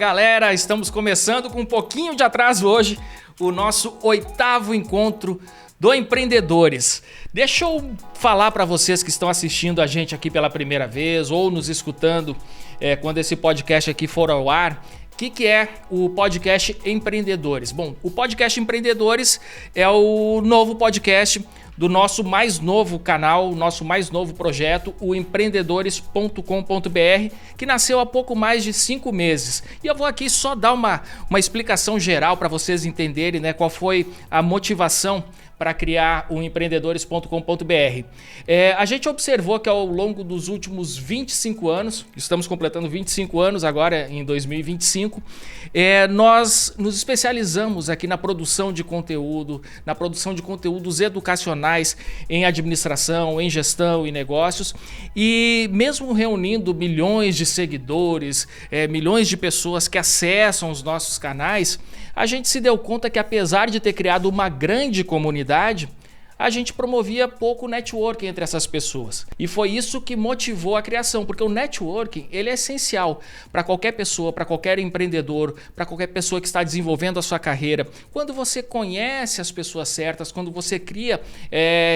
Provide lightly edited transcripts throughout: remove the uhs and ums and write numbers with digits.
Galera, estamos começando com um pouquinho de atraso hoje, o nosso 8º encontro do Empreendedores. Deixa eu falar para vocês que estão assistindo a gente aqui pela primeira vez ou nos escutando quando esse podcast aqui for ao ar. O que é o podcast Empreendedores? Bom, o podcast Empreendedores é o novo podcast do nosso mais novo canal, nosso mais novo projeto, o empreendedores.com.br, que nasceu há pouco mais de 5 meses. E eu vou aqui só dar uma explicação geral para vocês entenderem, né, qual foi a motivação para criar o empreendedores.com.br. A gente observou que ao longo dos últimos 25 anos, estamos completando 25 anos agora em 2025, nós nos especializamos aqui na produção de conteúdo, na produção de conteúdos educacionais em administração, em gestão e negócios, e mesmo reunindo milhões de seguidores, milhões de pessoas que acessam os nossos canais, a gente se deu conta que, apesar de ter criado uma grande comunidade, a gente promovia pouco networking entre essas pessoas. E foi isso que motivou a criação, porque o networking ele é essencial para qualquer pessoa, para qualquer empreendedor, para qualquer pessoa que está desenvolvendo a sua carreira. Quando você conhece as pessoas certas, quando você cria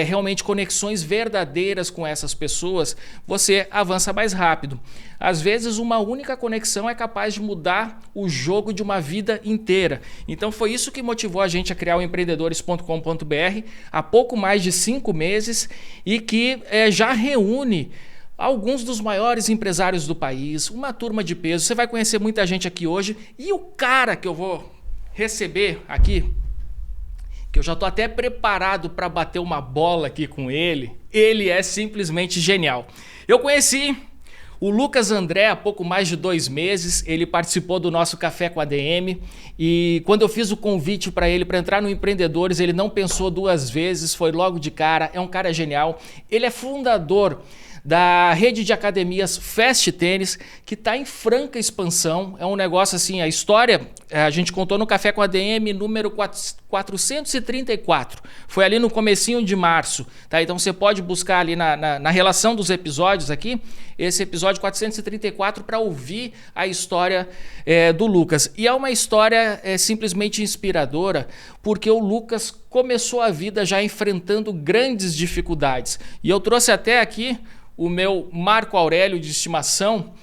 realmente conexões verdadeiras com essas pessoas, você avança mais rápido. Às vezes, uma única conexão é capaz de mudar o jogo de uma vida inteira. Então, foi isso que motivou a gente a criar o empreendedores.com.br há pouco mais de 5 meses e que já reúne alguns dos maiores empresários do país, uma turma de peso. Você vai conhecer muita gente aqui hoje e o cara que eu vou receber aqui, que eu já estou até preparado para bater uma bola aqui com ele é simplesmente genial. Eu conheci o Lucas André há pouco mais de 2 meses, ele participou do nosso Café com a DM e quando eu fiz o convite para ele para entrar no Empreendedores, ele não pensou 2 vezes, foi logo de cara, é um cara genial. Ele é fundador da rede de academias Fast Tênis, que está em franca expansão. É um negócio assim, a história a gente contou no Café com a DM número 434. Foi ali no comecinho de março, tá? Então você pode buscar ali na relação dos episódios aqui, esse episódio 434 para ouvir a história do Lucas. E é uma história simplesmente inspiradora, porque o Lucas começou a vida já enfrentando grandes dificuldades. E eu trouxe até aqui o meu Marco Aurélio de estimação,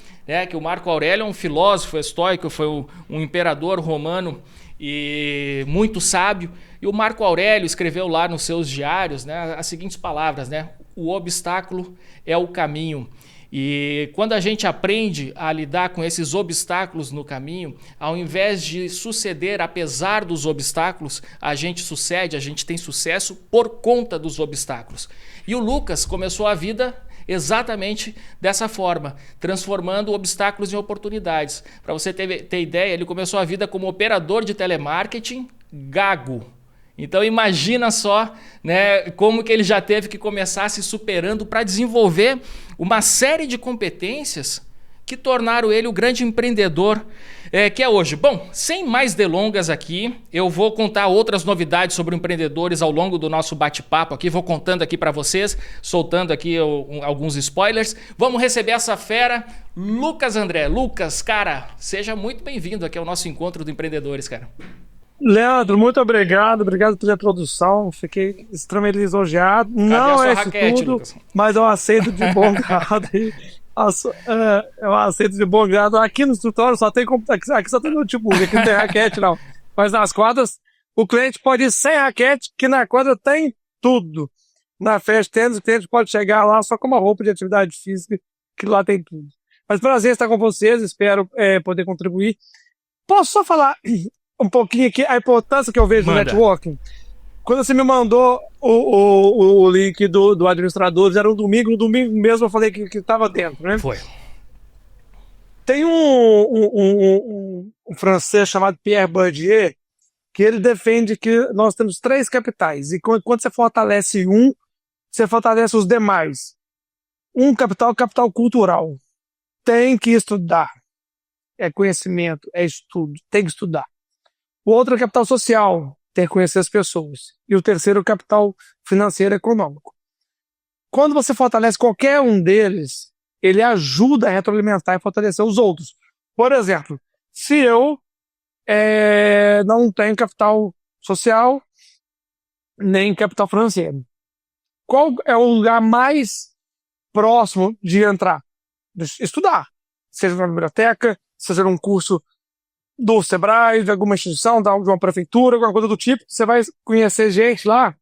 que o Marco Aurélio é um filósofo estoico, foi um imperador romano e muito sábio. E o Marco Aurélio escreveu lá nos seus diários, as seguintes palavras, o obstáculo é o caminho. E quando a gente aprende a lidar com esses obstáculos no caminho, ao invés de suceder apesar dos obstáculos, a gente sucede, a gente tem sucesso por conta dos obstáculos. E o Lucas começou a vida exatamente dessa forma, transformando obstáculos em oportunidades. Para você ter ideia, ele começou a vida como operador de telemarketing gago. Então imagina só, como que ele já teve que começar se superando para desenvolver uma série de competências que tornaram ele o grande empreendedor que é hoje. Bom, sem mais delongas aqui, eu vou contar outras novidades sobre empreendedores ao longo do nosso bate-papo aqui, vou contando aqui para vocês, soltando aqui alguns spoilers. Vamos receber essa fera, Lucas André. Lucas, cara, seja muito bem-vindo aqui ao nosso encontro do Empreendedores, cara. Leandro, muito obrigado pela introdução, fiquei extremamente lisonjeado. Não é isso tudo, Lucas? Mas eu aceito de bom grado. Eu aceito de bom grado. Aqui no escritório só tem aqui só tem notebook, aqui não tem raquete não. Mas nas quadras, o cliente pode ir sem raquete, que na quadra tem tudo. Na Fast Tênis, o cliente pode chegar lá só com uma roupa de atividade física, que lá tem tudo. Mas prazer estar com vocês, espero poder contribuir. Posso só falar um pouquinho aqui a importância que eu vejo do networking? Quando você me mandou o link do Administradores, era no domingo mesmo eu falei que estava dentro, né? Foi. Tem um francês chamado Pierre Bourdieu, que ele defende que nós temos 3 capitais, e quando você fortalece você fortalece os demais. Capital cultural. Tem que estudar. É conhecimento, é estudo, tem que estudar. O outro é capital social, tem que conhecer as pessoas. E o terceiro é o capital financeiro econômico. Quando você fortalece qualquer um deles, ele ajuda a retroalimentar e fortalecer os outros. Por exemplo, se eu não tenho capital social nem capital financeiro. Qual é o lugar mais próximo de entrar? De estudar. Seja na biblioteca, seja num curso do Sebrae, de alguma instituição, de uma prefeitura, alguma coisa do tipo. Você vai conhecer gente lá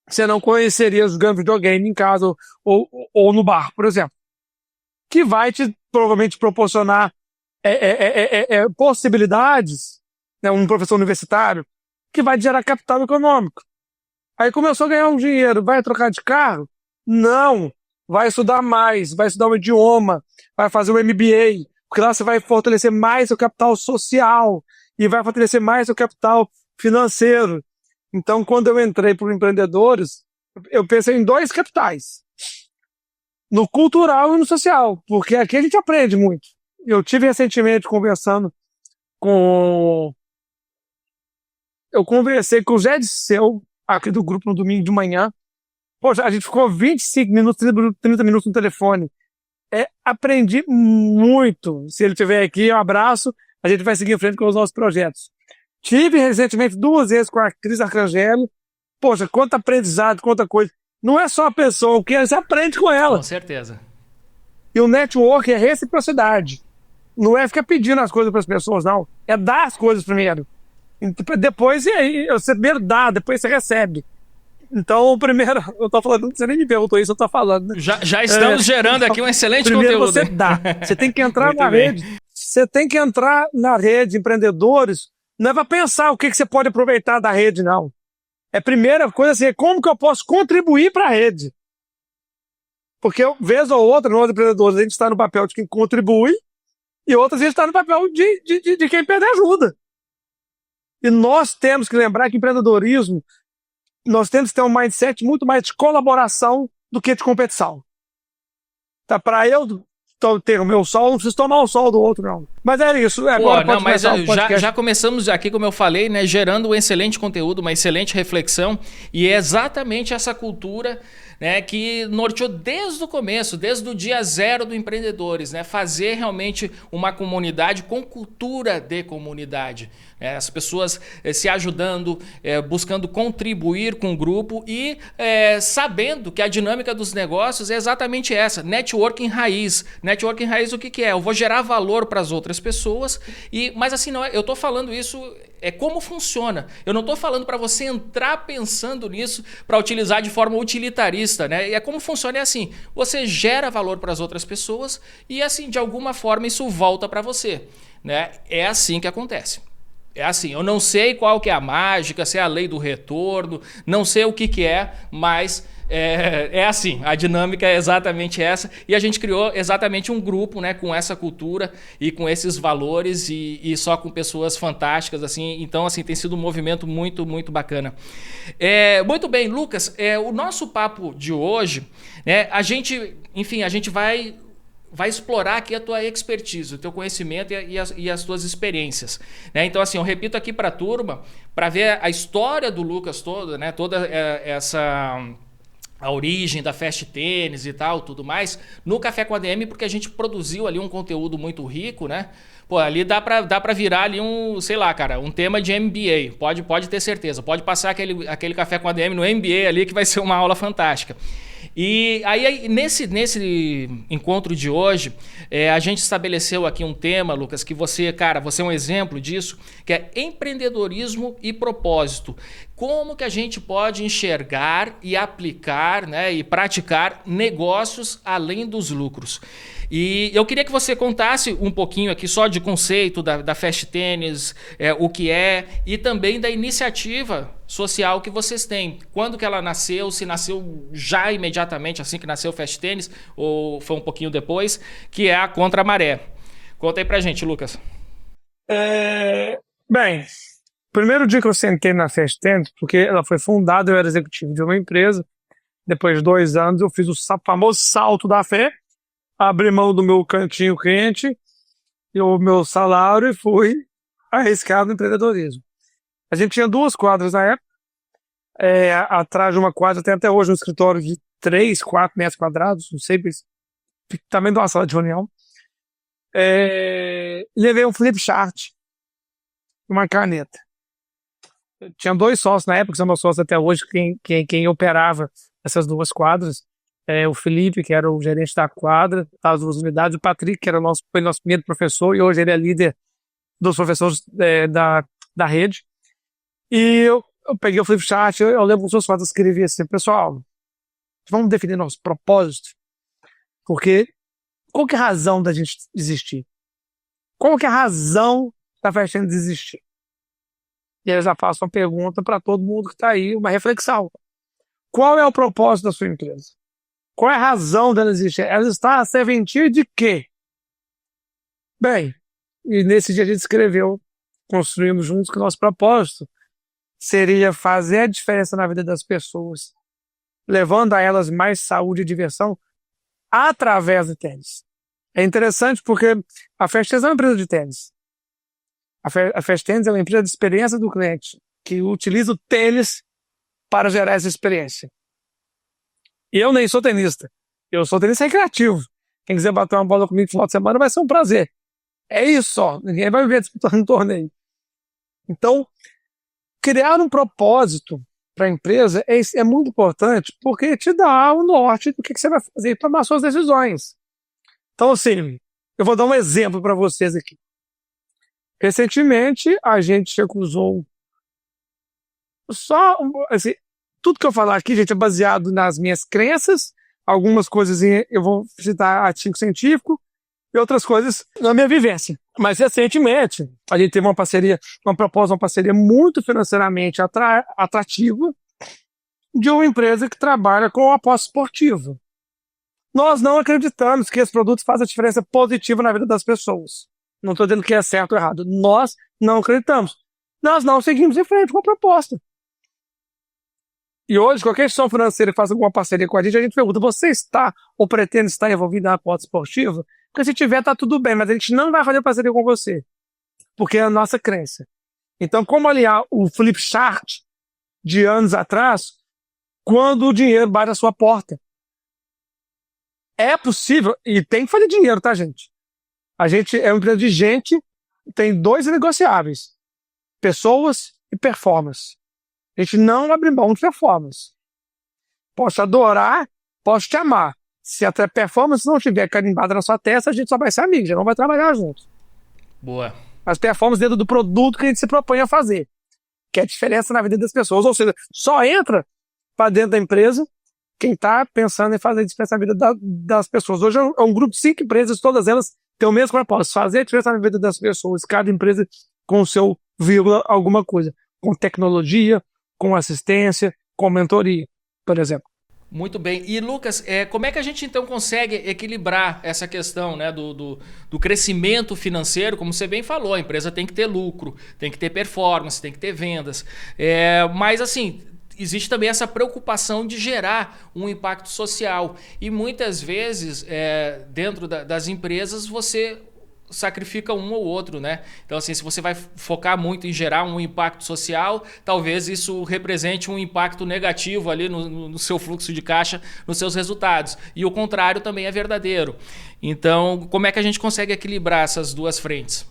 que você não conheceria jogando videogame em casa ou no bar, por exemplo. Que vai te provavelmente proporcionar possibilidades, né, um professor universitário, que vai gerar capital econômico. Aí começou a ganhar um dinheiro, vai trocar de carro? Não. Vai estudar mais, vai estudar um idioma, vai fazer um MBA, porque lá você vai fortalecer mais seu capital social e vai fortalecer mais seu capital financeiro. Então, quando eu entrei para os empreendedores, eu pensei em 2 capitais. No cultural e no social, porque aqui a gente aprende muito. Eu tive recentemente conversando com... Eu conversei com o Zé Disseu, aqui do grupo no domingo de manhã. Poxa, a gente ficou 25 minutos, 30 minutos no telefone. Aprendi muito. Se ele estiver aqui, um abraço. A gente vai seguir em frente com os nossos projetos. Tive recentemente 2 vezes com a Cris Arcangelo. Poxa, quanto aprendizado, quanta coisa. Não é só a pessoa, o que você aprende com ela. Com certeza. E o network é reciprocidade. Não é ficar pedindo as coisas para as pessoas, não. É dar as coisas primeiro. Depois, você primeiro dá, depois você recebe. Então, primeiro, eu tô falando, você nem me perguntou isso, eu tô falando. Né? Já estamos gerando aqui um excelente primeiro conteúdo. Primeiro você dá. Você tem que entrar na rede. Você tem que entrar na rede de empreendedores. Não é para pensar o que você pode aproveitar da rede, não. A primeira coisa assim, é como que eu posso contribuir para a rede. Porque, vez ou outra, nós empreendedores, a gente está no papel de quem contribui e outras vezes está no papel de quem pede ajuda. E nós temos que lembrar que empreendedorismo, nós temos que ter um mindset muito mais de colaboração do que de competição. Tá? Para eu ter o meu sol, não preciso tomar o sol do outro, não. Mas é isso. Agora não, mas já começamos aqui, como eu falei, né, gerando um excelente conteúdo, uma excelente reflexão. E é exatamente essa cultura, né, que norteou desde o começo, desde o dia 0 do Empreendedores, né, fazer realmente uma comunidade com cultura de comunidade. As pessoas se ajudando, buscando contribuir com o grupo e sabendo que a dinâmica dos negócios é exatamente essa, networking raiz. Networking raiz o que é? Eu vou gerar valor para as outras pessoas, mas assim, não é, eu estou falando isso, é como funciona. Eu não estou falando para você entrar pensando nisso para utilizar de forma utilitarista, né? E é como funciona, é assim, você gera valor para as outras pessoas e assim, de alguma forma isso volta para você, né? É assim que acontece. É assim, eu não sei qual que é a mágica, se é a lei do retorno, não sei o que é, mas é assim, a dinâmica é exatamente essa. E a gente criou exatamente um grupo, né, com essa cultura e com esses valores e só com pessoas fantásticas, assim. Então, assim, tem sido um movimento muito, muito bacana. Muito bem, Lucas, o nosso papo de hoje, né, a gente vai explorar aqui a tua expertise, o teu conhecimento e as tuas experiências, né? Então, assim, eu repito aqui para a turma, para ver a história do Lucas toda, né? Toda a origem da Fast Tênis e tal, tudo mais, no Café com ADM, porque a gente produziu ali um conteúdo muito rico, né? Pô, ali dá pra virar ali um tema de MBA, pode ter certeza, pode passar aquele Café com ADM no MBA ali que vai ser uma aula fantástica. E aí, nesse encontro de hoje, a gente estabeleceu aqui um tema, Lucas, que você é um exemplo disso, que é empreendedorismo e propósito. Como que a gente pode enxergar e aplicar, né, e praticar negócios além dos lucros? E eu queria que você contasse um pouquinho aqui só de conceito da Fast Tênis, o que é, e também da iniciativa social que vocês têm. Quando que ela nasceu, se nasceu já imediatamente assim que nasceu o Fast Tênis, ou foi um pouquinho depois, que é a Contra a Maré. Conta aí pra gente, Lucas. Bem, primeiro dia que eu sentei na Fast Tênis, porque ela foi fundada, eu era executivo de uma empresa, depois de 2 anos eu fiz o famoso salto da fé, abri mão do meu cantinho quente e o meu salário e fui arriscado no empreendedorismo. A gente tinha 2 quadras na época. Atrás de uma quadra tem até hoje um escritório de 3, 4 metros quadrados, não sei, tamanho de uma sala de reunião. Levei um flip chart, uma caneta. Tinha 2 sócios na época, são meus sócios até hoje, quem operava essas 2 quadras. O Felipe, que era o gerente da quadra, das 2 unidades, o Patrick, que foi nosso primeiro professor, e hoje ele é líder dos professores da rede. E eu peguei o flip chart, eu lembro que os meus quadros escrevi assim: pessoal, vamos definir nosso propósito, porque qual que é a razão da gente existir? Qual que é a razão da Fast Hands existir? E eu já faço uma pergunta para todo mundo que está aí, uma reflexão. Qual é o propósito da sua empresa? Qual é a razão dela existir? Ela está a serventir de quê? Bem, e nesse dia a gente escreveu, construindo juntos, que o nosso propósito seria fazer a diferença na vida das pessoas, levando a elas mais saúde e diversão através do tênis. É interessante porque a Fast Hands é uma empresa de tênis. A Fast Hands é uma empresa de experiência do cliente, que utiliza o tênis para gerar essa experiência. E eu nem sou tenista. Eu sou tenista recreativo. Quem quiser bater uma bola comigo no final de semana vai ser um prazer. É isso só. Ninguém vai me ver disputando um torneio. Então, criar um propósito para a empresa é muito importante, porque te dá o norte do que você vai fazer e tomar suas decisões. Então, assim, eu vou dar um exemplo para vocês aqui. Recentemente, a gente recusou assim, tudo que eu falar aqui, gente, é baseado nas minhas crenças, algumas coisas eu vou citar artigo científico e outras coisas na minha vivência. Mas recentemente, a gente teve uma parceria muito financeiramente atrativa de uma empresa que trabalha com aposta esportiva. Nós não acreditamos que esse produto faz a diferença positiva na vida das pessoas. Não estou dizendo que é certo ou errado. Nós não acreditamos. Nós não seguimos em frente com a proposta. E hoje, qualquer instituição financeira que faça alguma parceria com a gente pergunta: você está ou pretende estar envolvido na aposta esportiva? Porque se tiver, está tudo bem, mas a gente não vai fazer parceria com você. Porque é a nossa crença. Então, como aliar o flip chart de anos atrás, quando o dinheiro bate na sua porta? É possível, e tem que fazer dinheiro, tá, gente? A gente é uma empresa de gente, tem 2 negociáveis: pessoas e performance. A gente não abre mão de performance. Posso te adorar, posso te amar. Se a performance não estiver carimbada na sua testa, a gente só vai ser amigo, já não vai trabalhar junto. Boa. As performances dentro do produto que a gente se propõe a fazer, que é a diferença na vida das pessoas. Ou seja, só entra para dentro da empresa quem está pensando em fazer a diferença na vida das pessoas. Hoje é um grupo de 5 empresas, todas elas têm o mesmo propósito: fazer a diferença na vida das pessoas, cada empresa com o seu vírgula alguma coisa, com tecnologia, com assistência, com mentoria, por exemplo. Muito bem. E Lucas, como é que a gente então consegue equilibrar essa questão, né, do crescimento financeiro? Como você bem falou, a empresa tem que ter lucro, tem que ter performance, tem que ter vendas. Mas assim, existe também essa preocupação de gerar um impacto social. E muitas vezes, dentro das empresas, você sacrifica um ou outro, né? Então, assim, se você vai focar muito em gerar um impacto social, talvez isso represente um impacto negativo ali no seu fluxo de caixa, nos seus resultados. E o contrário também é verdadeiro. Então, como é que a gente consegue equilibrar essas 2 frentes?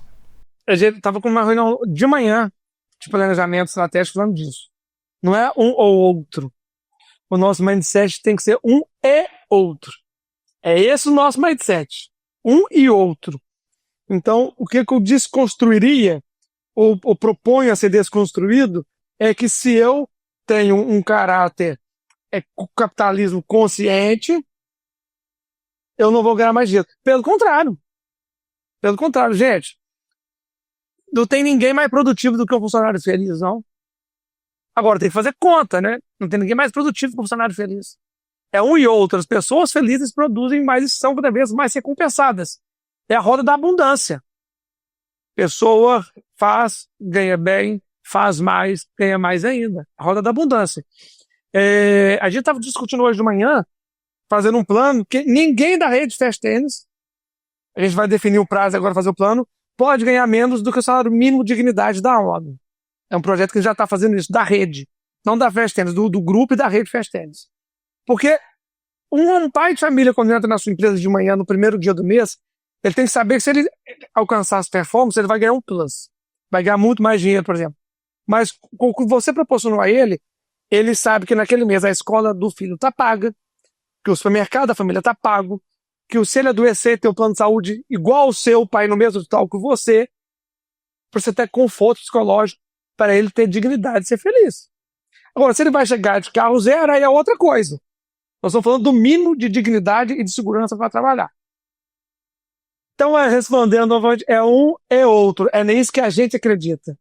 A gente estava com uma reunião de manhã de planejamento estratégico falando disso. Não é um ou outro. O nosso mindset tem que ser um e outro. É esse o nosso mindset. Um e outro. Então, o que eu desconstruiria, ou proponho a ser desconstruído, é que se eu tenho um caráter capitalismo consciente, eu não vou ganhar mais dinheiro. Pelo contrário, gente. Não tem ninguém mais produtivo do que um funcionário feliz, não. Agora, tem que fazer conta, né? Não tem ninguém mais produtivo que um funcionário feliz. É um e outro. As pessoas felizes produzem mais e são cada vez mais recompensadas. É a roda da abundância. Pessoa faz, ganha bem, faz mais, ganha mais ainda. A roda da abundância. A gente estava discutindo hoje de manhã, fazendo um plano, que ninguém da rede Fast Hands, a gente vai definir o prazo agora, fazer o plano, pode ganhar menos do que o salário mínimo de dignidade da ONU. É um projeto que já está fazendo isso, da rede. Não da Fast Hands, do grupo e da rede Fast Hands. Porque um pai de família, quando entra na sua empresa de manhã, no primeiro dia do mês, Ele tem que saber que se ele alcançar as performances, ele vai ganhar um plus. Vai ganhar muito mais dinheiro, por exemplo. Mas com o que você proporcionou a ele, ele sabe que naquele mês a escola do filho está paga, que o supermercado da família está pago, que se ele adoecer, tem um plano de saúde igual ao seu, pai no mesmo hospital que você, para você ter conforto psicológico, para ele ter dignidade e ser feliz. Agora, se ele vai chegar de carro zero, aí é outra coisa. Nós estamos falando do mínimo de dignidade e de segurança para trabalhar. Então, respondendo, é um, é outro. É nem isso que a gente acredita.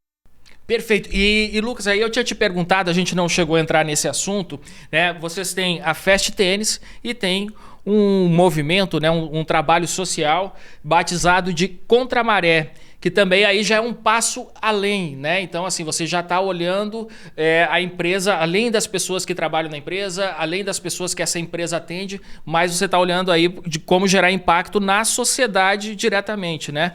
Perfeito. E Lucas, aí eu tinha te perguntado, a gente não chegou a entrar nesse assunto, né? Vocês têm a Fast Tênis e tem um movimento, né? Um trabalho social batizado de Contra a Maré, que também aí já é um passo além, né? Então, assim, você já está olhando a empresa, além das pessoas que trabalham na empresa, além das pessoas que essa empresa atende, mas você está olhando aí de como gerar impacto na sociedade diretamente, né?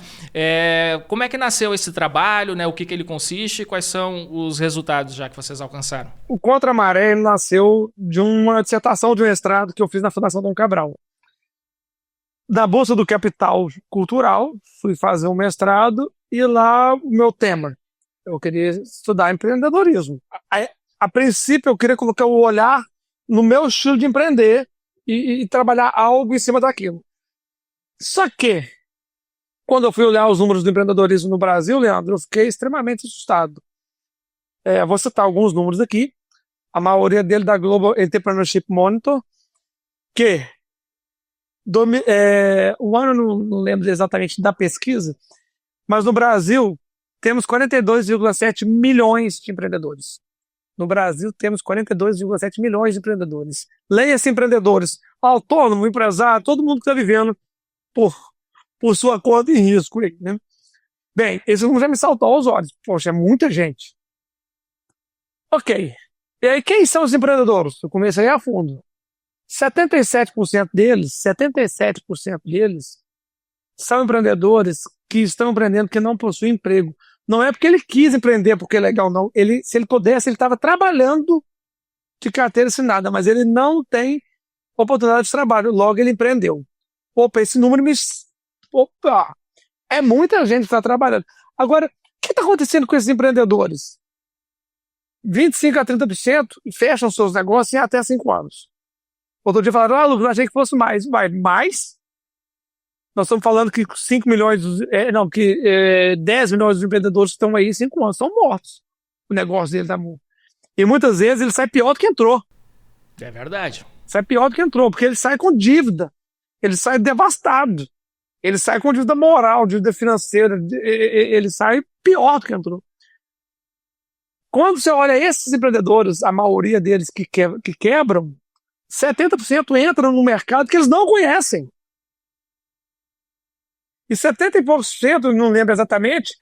Como é que nasceu esse trabalho, né? O que ele consiste e quais são os resultados já que vocês alcançaram? O Contra a Maré nasceu de uma dissertação de mestrado que eu fiz na Fundação Dom Cabral. Na Bolsa do Capital Cultural, fui fazer um mestrado e lá o meu tema, eu queria estudar empreendedorismo. A princípio eu queria colocar o olhar no meu estilo de empreender e trabalhar algo em cima daquilo. Só que, quando eu fui olhar os números do empreendedorismo no Brasil, Leandro, eu fiquei extremamente assustado. Vou citar alguns números aqui, a maioria dele da Global Entrepreneurship Monitor, que o ano não lembro exatamente da pesquisa, mas no Brasil temos 42,7 milhões de empreendedores. No Brasil temos 42,7 milhões de empreendedores. Leia-se empreendedores, autônomo, empresário, todo mundo que está vivendo por sua conta e risco. Né? Bem, esse número já me saltou aos olhos. Poxa, é muita gente. Ok. E aí, quem são os empreendedores? Eu comecei a fundo. 77% deles são empreendedores que estão empreendendo que não possuem emprego. Não é porque ele quis empreender porque é legal, não. Se ele pudesse, ele estava trabalhando de carteira assinada, mas ele não tem oportunidade de trabalho. Logo, ele empreendeu. Opa, esse número Opa! É muita gente que está trabalhando. Agora, o que está acontecendo com esses empreendedores? 25% a 30% fecham seus negócios em até 5 anos. Outro dia falaram, Lucas, achei que fosse mais. Mais? Nós estamos falando que 5 milhões, 10 milhões de empreendedores que estão aí em 5 anos, estão mortos. O negócio dele está morto. E muitas vezes ele sai pior do que entrou. É verdade. Sai pior do que entrou, porque ele sai com dívida. Ele sai devastado. Ele sai com dívida moral, dívida financeira. Ele sai pior do que entrou. Quando você olha esses empreendedores, a maioria deles que quebram, 70% entram no mercado que eles não conhecem. E 70 e poucos por cento, não lembro exatamente,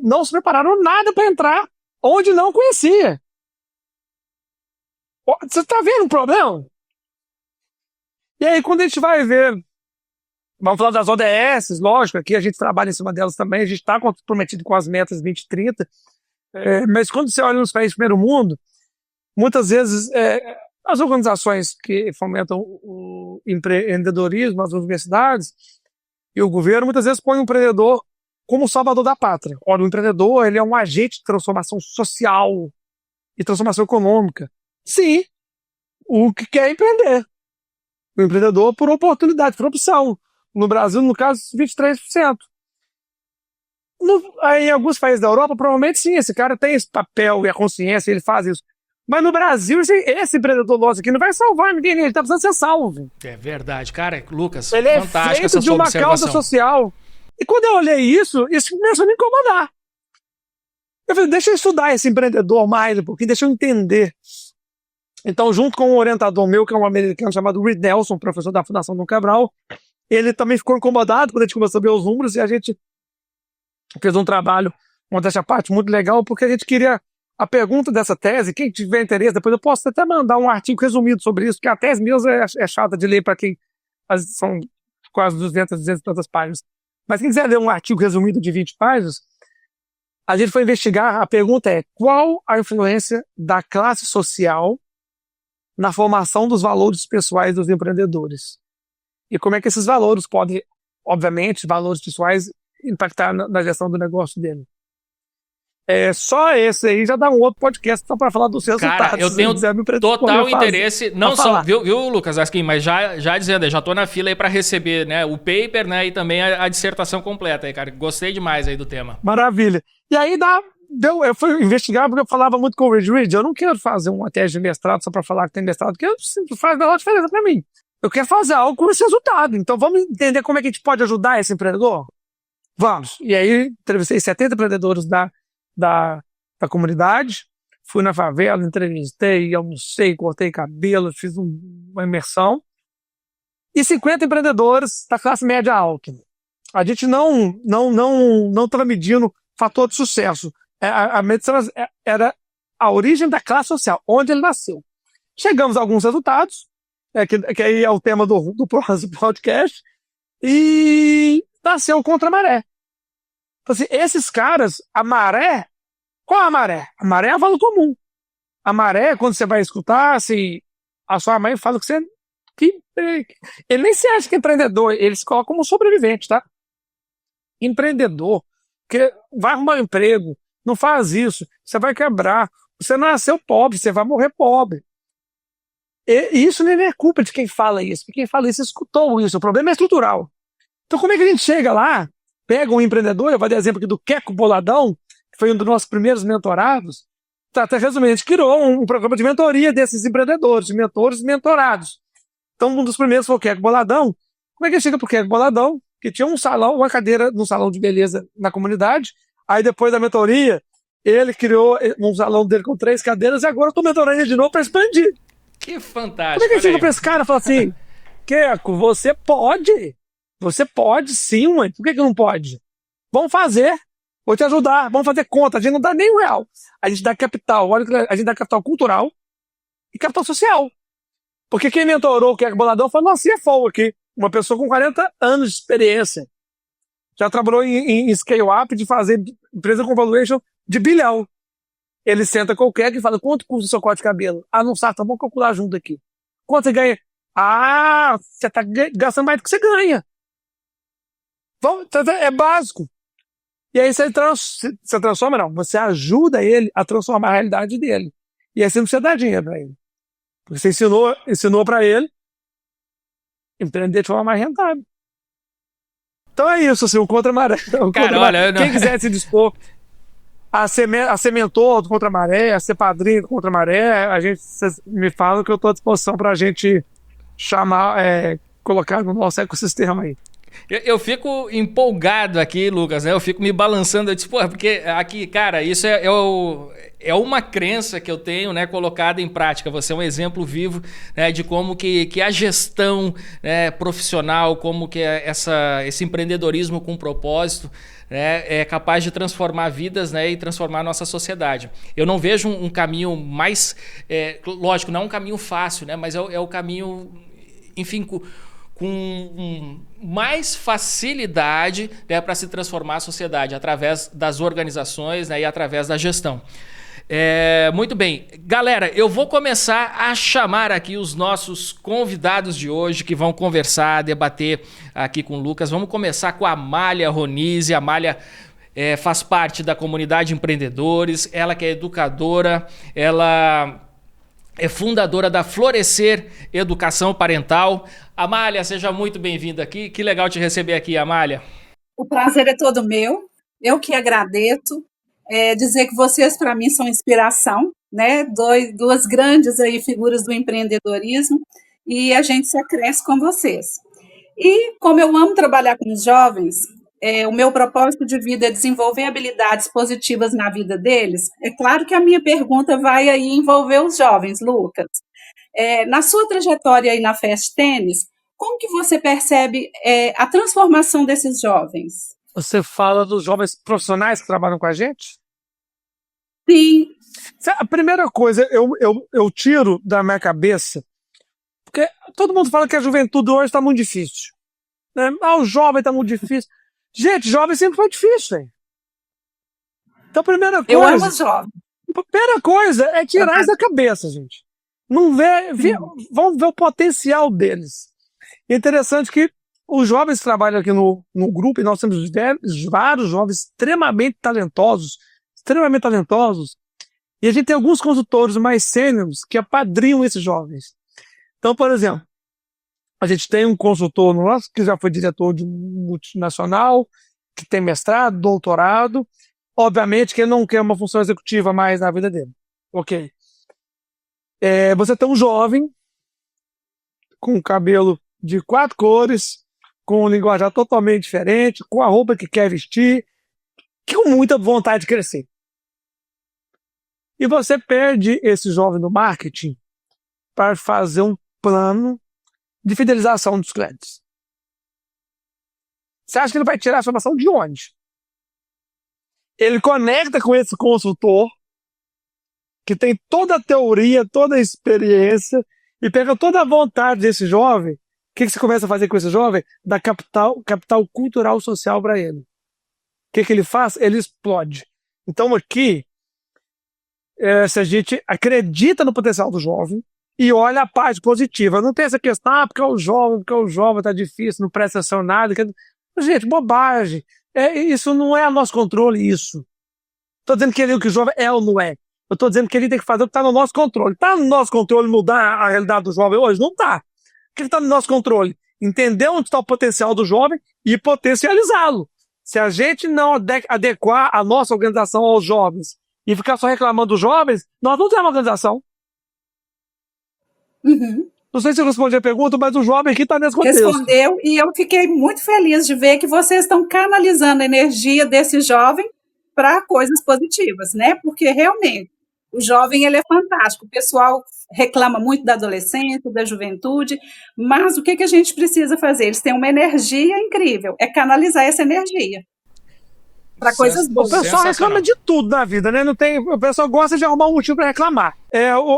não se prepararam nada para entrar onde não conhecia. Você está vendo o problema? E aí, quando a gente vai ver, vamos falar das ODS, lógico, aqui a gente trabalha em cima delas também, a gente está comprometido com as metas 2030, mas quando você olha nos países do primeiro mundo, muitas vezes as organizações que fomentam o empreendedorismo, as universidades e o governo, muitas vezes põem o empreendedor como o salvador da pátria. Olha, o empreendedor ele é um agente de transformação social e transformação econômica. Sim, o que quer empreender. O empreendedor por oportunidade, por opção. No Brasil, no caso, 23%. Em alguns países da Europa, provavelmente sim, esse cara tem esse papel e a consciência, ele faz isso. Mas no Brasil, esse empreendedor nosso aqui não vai salvar ninguém, ele está precisando ser salvo. É verdade, cara, Lucas, ele fantástico essa sua observação. Ele é feito de uma causa social. E quando eu olhei isso começou a me incomodar. Eu falei, deixa eu estudar esse empreendedor mais um pouquinho, deixa eu entender. Então, junto com um orientador meu, que é um americano chamado Reed Nelson, professor da Fundação Dom Cabral, ele também ficou incomodado quando a gente começou a ver os números e a gente fez um trabalho, uma dessa parte muito legal, porque a gente queria a pergunta dessa tese, quem tiver interesse, depois eu posso até mandar um artigo resumido sobre isso, porque a tese mesmo é chata de ler para quem são quase 200 e tantas páginas. Mas quem quiser ler um artigo resumido de 20 páginas, a gente foi investigar, a pergunta é, qual a influência da classe social na formação dos valores pessoais dos empreendedores? E como é que esses valores podem obviamente, valores pessoais impactar na gestão do negócio dele. Só esse aí já dá um outro podcast só para falar dos resultados. Cara, eu tenho total interesse, não só, viu, Lucas Askin, mas já dizendo, já tô na fila aí para receber, né, o paper, né, e também a dissertação completa aí, cara. Gostei demais aí do tema. Maravilha. E aí eu fui investigar porque eu falava muito com o Reed. Eu não quero fazer uma tese de mestrado só para falar que tem mestrado, porque faz a diferença para mim. Eu quero fazer algo com esse resultado. Então vamos entender como é que a gente pode ajudar esse empreendedor? Vamos. E aí entrevistei 70 empreendedores da comunidade, fui na favela, entrevistei, almocei, cortei cabelo, fiz uma imersão, e 50 empreendedores da classe média alta. A gente não estava medindo fator de sucesso. A medição era a origem da classe social, onde ele nasceu. Chegamos a alguns resultados, que aí é o tema do próximo podcast, e nasceu contra a maré. Então, assim, esses caras, a maré, qual é a maré? A maré é a valor comum. A maré, quando você vai escutar, assim, a sua mãe fala que ele nem se acha que é empreendedor, ele se coloca como sobrevivente, tá? Empreendedor, que vai arrumar um emprego, não faz isso, você vai quebrar, você nasceu pobre, você vai morrer pobre. E isso nem é culpa de quem fala isso, porque quem fala isso escutou isso, o problema é estrutural. Então como é que a gente chega lá, pega um empreendedor, eu vou dar exemplo aqui do Queco Boladão, que foi um dos nossos primeiros mentorados, até resumindo, a gente criou um programa de mentoria desses empreendedores, de mentores e mentorados. Então um dos primeiros foi o Queco Boladão. Como é que chega pro Queco Boladão? Que tinha um salão, uma cadeira num salão de beleza na comunidade, aí depois da mentoria, ele criou um salão dele com 3 cadeiras e agora eu estou mentorando ele de novo para expandir. Que fantástico. Como é que chega para esse cara e fala assim, Queco, você pode sim, mãe, por que não pode? Vamos fazer, vou te ajudar, vamos fazer conta, a gente não dá nem R$1, a gente dá capital, olha que a gente dá capital cultural e capital social. Porque quem mentorou o Queco Boladão foi nosso CFO aqui, uma pessoa com 40 anos de experiência. Já trabalhou em scale-up de fazer empresa com valuation de $1 bilhão. Ele senta com o Queco e fala, quanto custa o seu corte de cabelo? Ah, não sabe, tá bom calcular junto aqui. Quanto você ganha? Ah, você tá gastando mais do que você ganha. É básico. E aí você transforma, não. Você ajuda ele a transformar a realidade dele. E aí você não precisa dar dinheiro pra ele. Porque você ensinou pra ele empreender de forma mais rentável. Então é isso, assim, o Contra-Maré. Cara, olha, quem quiser se dispor a ser mentor do Contra-Maré, a ser padrinho do Contra-Maré, vocês me falam que eu estou à disposição para a gente colocar no nosso ecossistema aí. Eu empolgado aqui, Lucas, né? Eu fico me balançando, eu disse, porra, porque aqui, cara, isso é uma crença que eu tenho, né, colocada em prática. Você é um exemplo vivo, né, de como que a gestão, né, profissional, como que esse empreendedorismo com propósito, né, é capaz de transformar vidas, né, e transformar a nossa sociedade. Eu não vejo um caminho mais... lógico, não é um caminho fácil, né, mas é o caminho, enfim... com mais facilidade, né, para se transformar a sociedade através das organizações, né, e através da gestão. Muito bem. Galera, eu vou começar a chamar aqui os nossos convidados de hoje que vão conversar, debater aqui com o Lucas. Vamos começar com a Amália Ronise. A Amália faz parte da comunidade Empreendedores, ela que é educadora, ela... é fundadora da Florescer Educação Parental. Amália, seja muito bem-vinda aqui. Que legal te receber aqui, Amália. O prazer é todo meu. Eu que agradeço. Dizer que vocês, para mim, são inspiração, né? Duas grandes aí figuras do empreendedorismo, e a gente só cresce com vocês. E como eu amo trabalhar com os jovens, o meu propósito de vida é desenvolver habilidades positivas na vida deles. É claro que a minha pergunta vai aí envolver os jovens, Lucas. Na sua trajetória aí na Fast Tênis, como que você percebe a transformação desses jovens? Você fala dos jovens profissionais que trabalham com a gente? Sim. A primeira coisa, eu tiro da minha cabeça, porque todo mundo fala que a juventude hoje está muito difícil. Né? O jovem está muito difícil. Gente, jovem sempre foi difícil, hein? Então, primeira coisa... Eu amo os jovens. Primeira coisa é tirar isso da cabeça, gente. Não vamos ver o potencial deles. É interessante que os jovens trabalham aqui no grupo e nós temos vários jovens extremamente talentosos, e a gente tem alguns consultores mais sêniores que apadrinham esses jovens. Então, por exemplo, a gente tem um consultor nosso que já foi diretor de multinacional, que tem mestrado, doutorado, obviamente que ele não quer uma função executiva mais na vida dele. Ok. Você tem um jovem com cabelo de 4 cores, com um linguajar totalmente diferente, com a roupa que quer vestir, com muita vontade de crescer. E você perde esse jovem no marketing para fazer um plano de fidelização dos clientes. Você acha que ele vai tirar a informação de onde? Ele conecta com esse consultor, que tem toda a teoria, toda a experiência, e pega toda a vontade desse jovem. O que você começa a fazer com esse jovem? Dá capital cultural social para ele. O que ele faz? Ele explode. Então aqui, se a gente acredita no potencial do jovem e olha a parte positiva, não tem essa questão, porque o jovem tá difícil, não presta atenção nada. Gente, bobagem. Isso não é a nosso controle, isso. Estou dizendo que o jovem é ou não é. Eu estou dizendo que ele tem que fazer o que está no nosso controle. Está no nosso controle mudar a realidade do jovem hoje? Não está. O que está no nosso controle? Entender onde está o potencial do jovem e potencializá-lo. Se a gente não adequar a nossa organização aos jovens e ficar só reclamando dos jovens, nós não temos uma organização. Uhum. Não sei se eu respondi a pergunta, mas o jovem aqui está nesse contexto. Respondeu, e eu fiquei muito feliz de ver que vocês estão canalizando a energia desse jovem para coisas positivas, né? Porque realmente o jovem ele é fantástico. O pessoal reclama muito da adolescência, da juventude, mas o que a gente precisa fazer? Eles têm uma energia incrível, é canalizar essa energia para coisas boas. O pessoal reclama de tudo na vida, né? O pessoal gosta de arrumar um motivo para reclamar.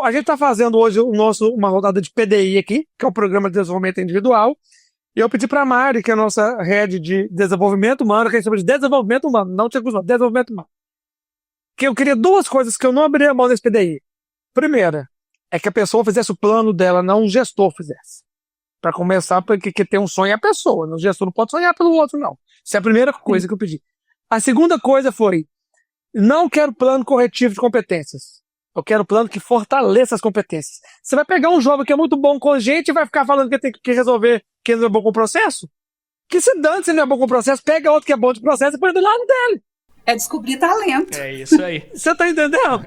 A gente está fazendo hoje uma rodada de PDI aqui, que é o Programa de Desenvolvimento Individual, e eu pedi para a Mari, que é a nossa head de desenvolvimento humano, que a gente chama de desenvolvimento humano, não tinha curso, desenvolvimento humano. Que eu queria 2 coisas que eu não abria a mão nesse PDI. Primeira, é que a pessoa fizesse o plano dela, não o gestor fizesse. Para começar, porque tem um sonho é a pessoa, o gestor não pode sonhar pelo outro, não. Isso é a primeira coisa que eu pedi. A segunda coisa foi, não quero plano corretivo de competências. Eu quero plano que fortaleça as competências. Você vai pegar um jovem que é muito bom com a gente e vai ficar falando que tem que resolver, que ele não é bom com o processo? Que se dane se ele não é bom com o processo, pega outro que é bom de processo e põe do lado dele. É descobrir talento. É isso aí. Você tá entendendo?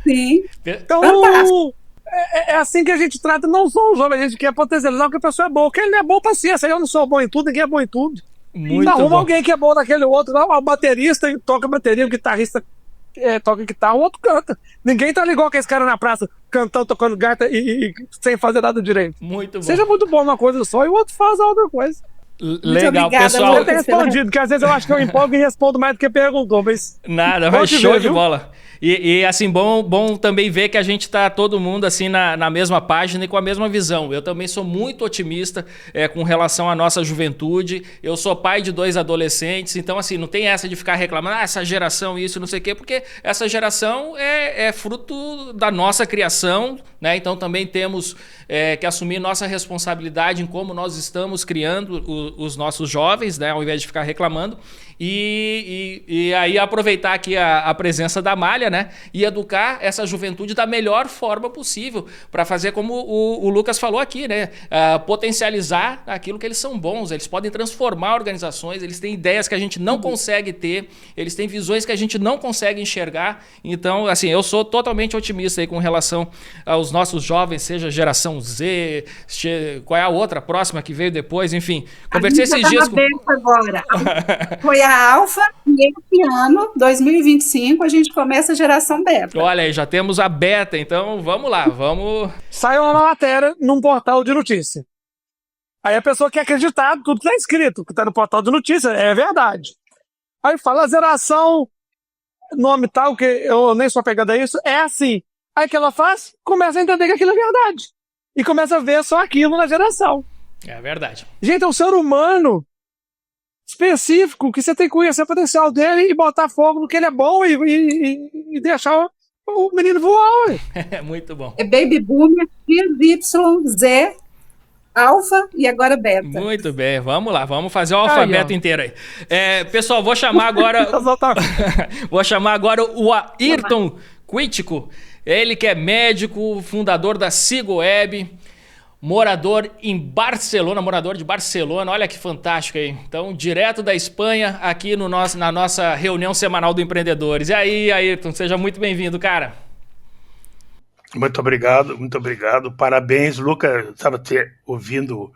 Sim. Então, é assim que a gente trata não só o jovem, a gente quer potencializar que a pessoa é boa. Que ele não é bom, paciência. Eu não sou bom em tudo, ninguém é bom em tudo. Muito arruma bom. Alguém que é bom naquele outro. Não, o baterista toca bateria, o guitarrista toca guitarra, o outro canta. Ninguém tá igual que esse cara na praça, cantando, tocando gaita e sem fazer nada direito. Muito bom. Seja muito bom numa coisa só e o outro faz a outra coisa. Legal, obrigada, pessoal. Eu tenho respondido, porque às vezes eu acho que eu empolgo e respondo mais do que perguntou, mas... Nada, mas show de bola. E assim, bom também ver que a gente tá todo mundo assim na mesma página e com a mesma visão. Eu também sou muito otimista com relação à nossa juventude. Eu sou pai de 2 adolescentes, então assim, não tem essa de ficar reclamando, essa geração isso, não sei o quê, porque essa geração é fruto da nossa criação, né? Então também temos que assumir nossa responsabilidade em como nós estamos criando os nossos jovens, né? Ao invés de ficar reclamando. E aí aproveitar aqui a presença da Malha, né? E educar essa juventude da melhor forma possível para fazer como o Lucas falou aqui, né? Potencializar aquilo que eles são bons. Eles podem transformar organizações, eles têm ideias que a gente não consegue ter, eles têm visões que a gente não consegue enxergar. Então, assim, eu sou totalmente otimista aí com relação aos nossos jovens, seja geração Z, qual é a outra próxima que veio depois, enfim. Conversei esses dias com... agora. Foi a Alfa e esse ano, 2025, a gente começa a geração beta. Olha aí, já temos a beta, então vamos lá, vamos... Saiu uma matéria num portal de notícia. Aí a pessoa quer acreditar tudo que está escrito, que está no portal de notícia, é verdade. Aí fala, a geração, nome tal, que eu nem sou apegado a isso, é assim. Aí o que ela faz? Começa a entender que aquilo é verdade. E começa a ver só aquilo na geração. É verdade. Gente, é um ser humano específico que você tem que conhecer o potencial dele e botar fogo no que ele é bom e deixar o menino voar. É muito bom. É Baby Boomer, XYZ, Alfa e agora beta. Muito bem, vamos lá, vamos fazer o alfabeto inteiro aí. Pessoal, vou chamar agora vou chamar agora o Ayrton Quitico, ele que é médico, fundador da SigoWeb, morador de Barcelona, olha que fantástico aí. Então, direto da Espanha, aqui na nossa reunião semanal do Empreendedores. E aí, Ayrton, seja muito bem-vindo, cara. Muito obrigado. Parabéns, Lucas. Estava vendo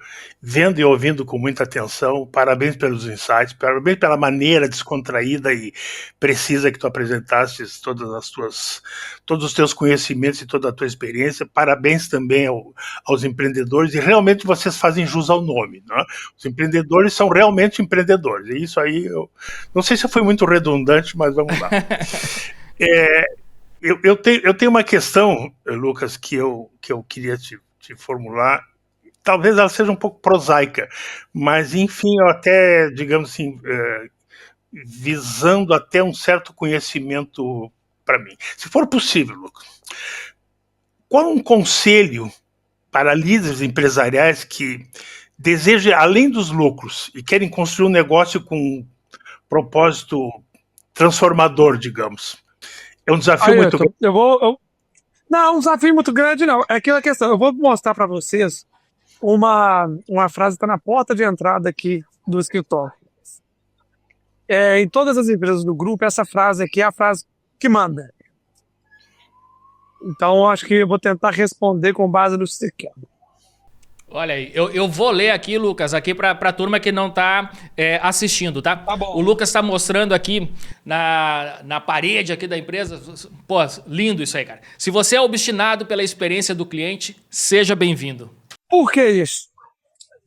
e ouvindo com muita atenção. Parabéns pelos insights, parabéns pela maneira descontraída e precisa que tu apresentaste todos os teus conhecimentos e toda a tua experiência. Parabéns também aos empreendedores, e realmente vocês fazem jus ao nome, né? Os empreendedores são realmente empreendedores. E isso aí, eu não sei se foi muito redundante, mas vamos lá. Eu tenho uma questão, Lucas, que eu queria te formular. Talvez ela seja um pouco prosaica, mas, enfim, eu até, digamos assim, visando até um certo conhecimento para mim. Se for possível, Lucas, qual um conselho para líderes empresariais que desejam, além dos lucros, e querem construir um negócio com um propósito transformador, digamos? É um desafio muito grande. Não, um desafio muito grande não. É aquela questão. Eu vou mostrar para vocês uma frase que está na porta de entrada aqui do escritório. Em todas as empresas do grupo, essa frase aqui é a frase que manda. Então, eu acho que eu vou tentar responder com base no que você quer. Olha aí, eu vou ler aqui, Lucas, aqui para a turma que não está assistindo, tá? Tá bom. O Lucas está mostrando aqui na parede aqui da empresa. Pô, lindo isso aí, cara. Se você é obstinado pela experiência do cliente, seja bem-vindo. Por que isso?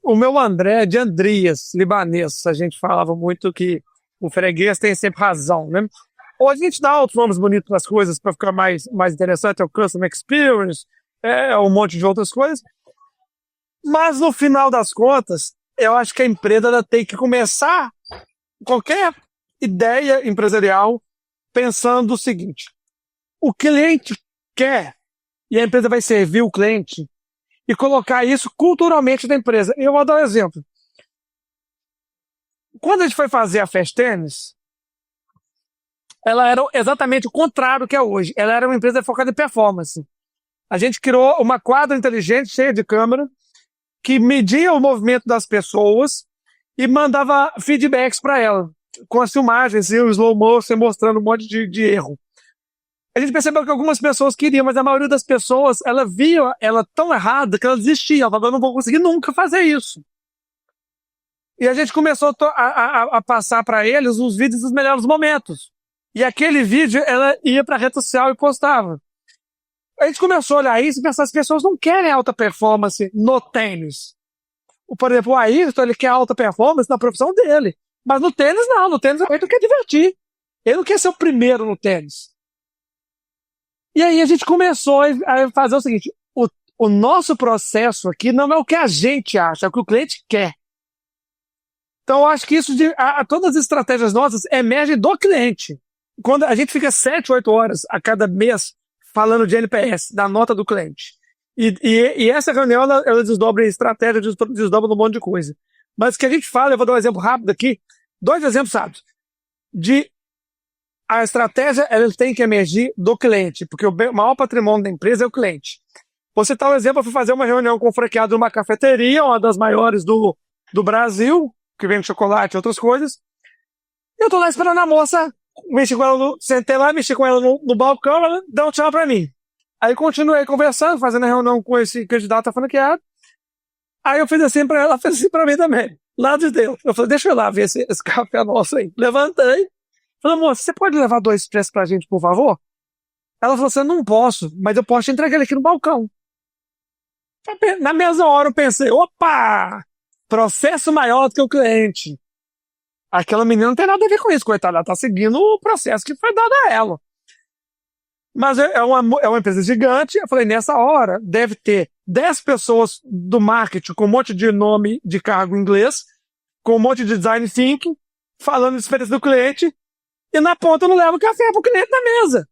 O meu André de Andrias, libanês, a gente falava muito que o freguês tem sempre razão, né? Ou a gente dá outros nomes bonitos para as coisas para ficar mais interessante, é o Customer Experience, um monte de outras coisas. Mas, no final das contas, eu acho que a empresa ela tem que começar qualquer ideia empresarial pensando o seguinte: o cliente quer, e a empresa vai servir o cliente, e colocar isso culturalmente na empresa. Eu vou dar um exemplo. Quando a gente foi fazer a Fast Tennis, ela era exatamente o contrário do que é hoje. Ela era uma empresa focada em performance. A gente criou uma quadra inteligente, cheia de câmera, que media o movimento das pessoas e mandava feedbacks para ela, com as filmagens e o slow motion mostrando um monte de erro. A gente percebeu que algumas pessoas queriam, mas a maioria das pessoas, ela via ela tão errada que ela desistia. Ela falava: eu não vou conseguir nunca fazer isso. E a gente começou a passar para eles os vídeos dos melhores momentos. E aquele vídeo, ela ia para a rede social e postava. A gente começou a olhar isso e pensar: as pessoas não querem alta performance no tênis. Por exemplo, o Ayrton, ele quer alta performance na profissão dele. Mas no tênis, não. No tênis, o Ayrton quer divertir. Ele não quer ser o primeiro no tênis. E aí a gente começou a fazer o seguinte: o nosso processo aqui não é o que a gente acha, é o que o cliente quer. Então, eu acho que isso, todas as estratégias nossas emergem do cliente. Quando a gente fica 7, 8 horas a cada mês falando de NPS, da nota do cliente. E essa reunião, ela desdobra em estratégia, desdobra num monte de coisa. Mas o que a gente fala, eu vou dar um exemplo rápido aqui, 2 exemplos rápidos. A estratégia, ela tem que emergir do cliente, porque o maior patrimônio da empresa é o cliente. Vou citar um exemplo: eu fui fazer uma reunião com o franqueado de uma cafeteria, uma das maiores do Brasil, que vende chocolate e outras coisas. Eu tô lá esperando a moça, sentei lá, mexi com ela no balcão, ela deu um tchau pra mim. Aí continuei conversando, fazendo a reunião com esse candidato a franqueado. Aí eu fiz assim pra ela, fez assim pra mim também, lá de Deus. Eu falei: deixa eu lá ver esse café nosso aí. Levantei. Falei: moça, você pode levar 2 expressos pra gente, por favor? Ela falou assim: eu não posso, mas eu posso te entregar ele aqui no balcão. Na mesma hora eu pensei: opa! Processo maior do que o cliente. Aquela menina não tem nada a ver com isso, coitada. Ela tá seguindo o processo que foi dado a ela. Mas é uma empresa gigante. Eu falei: nessa hora deve ter 10 pessoas do marketing com um monte de nome de cargo em inglês, com um monte de design thinking, falando de experiência do cliente, e na ponta eu não levo café pro cliente na mesa.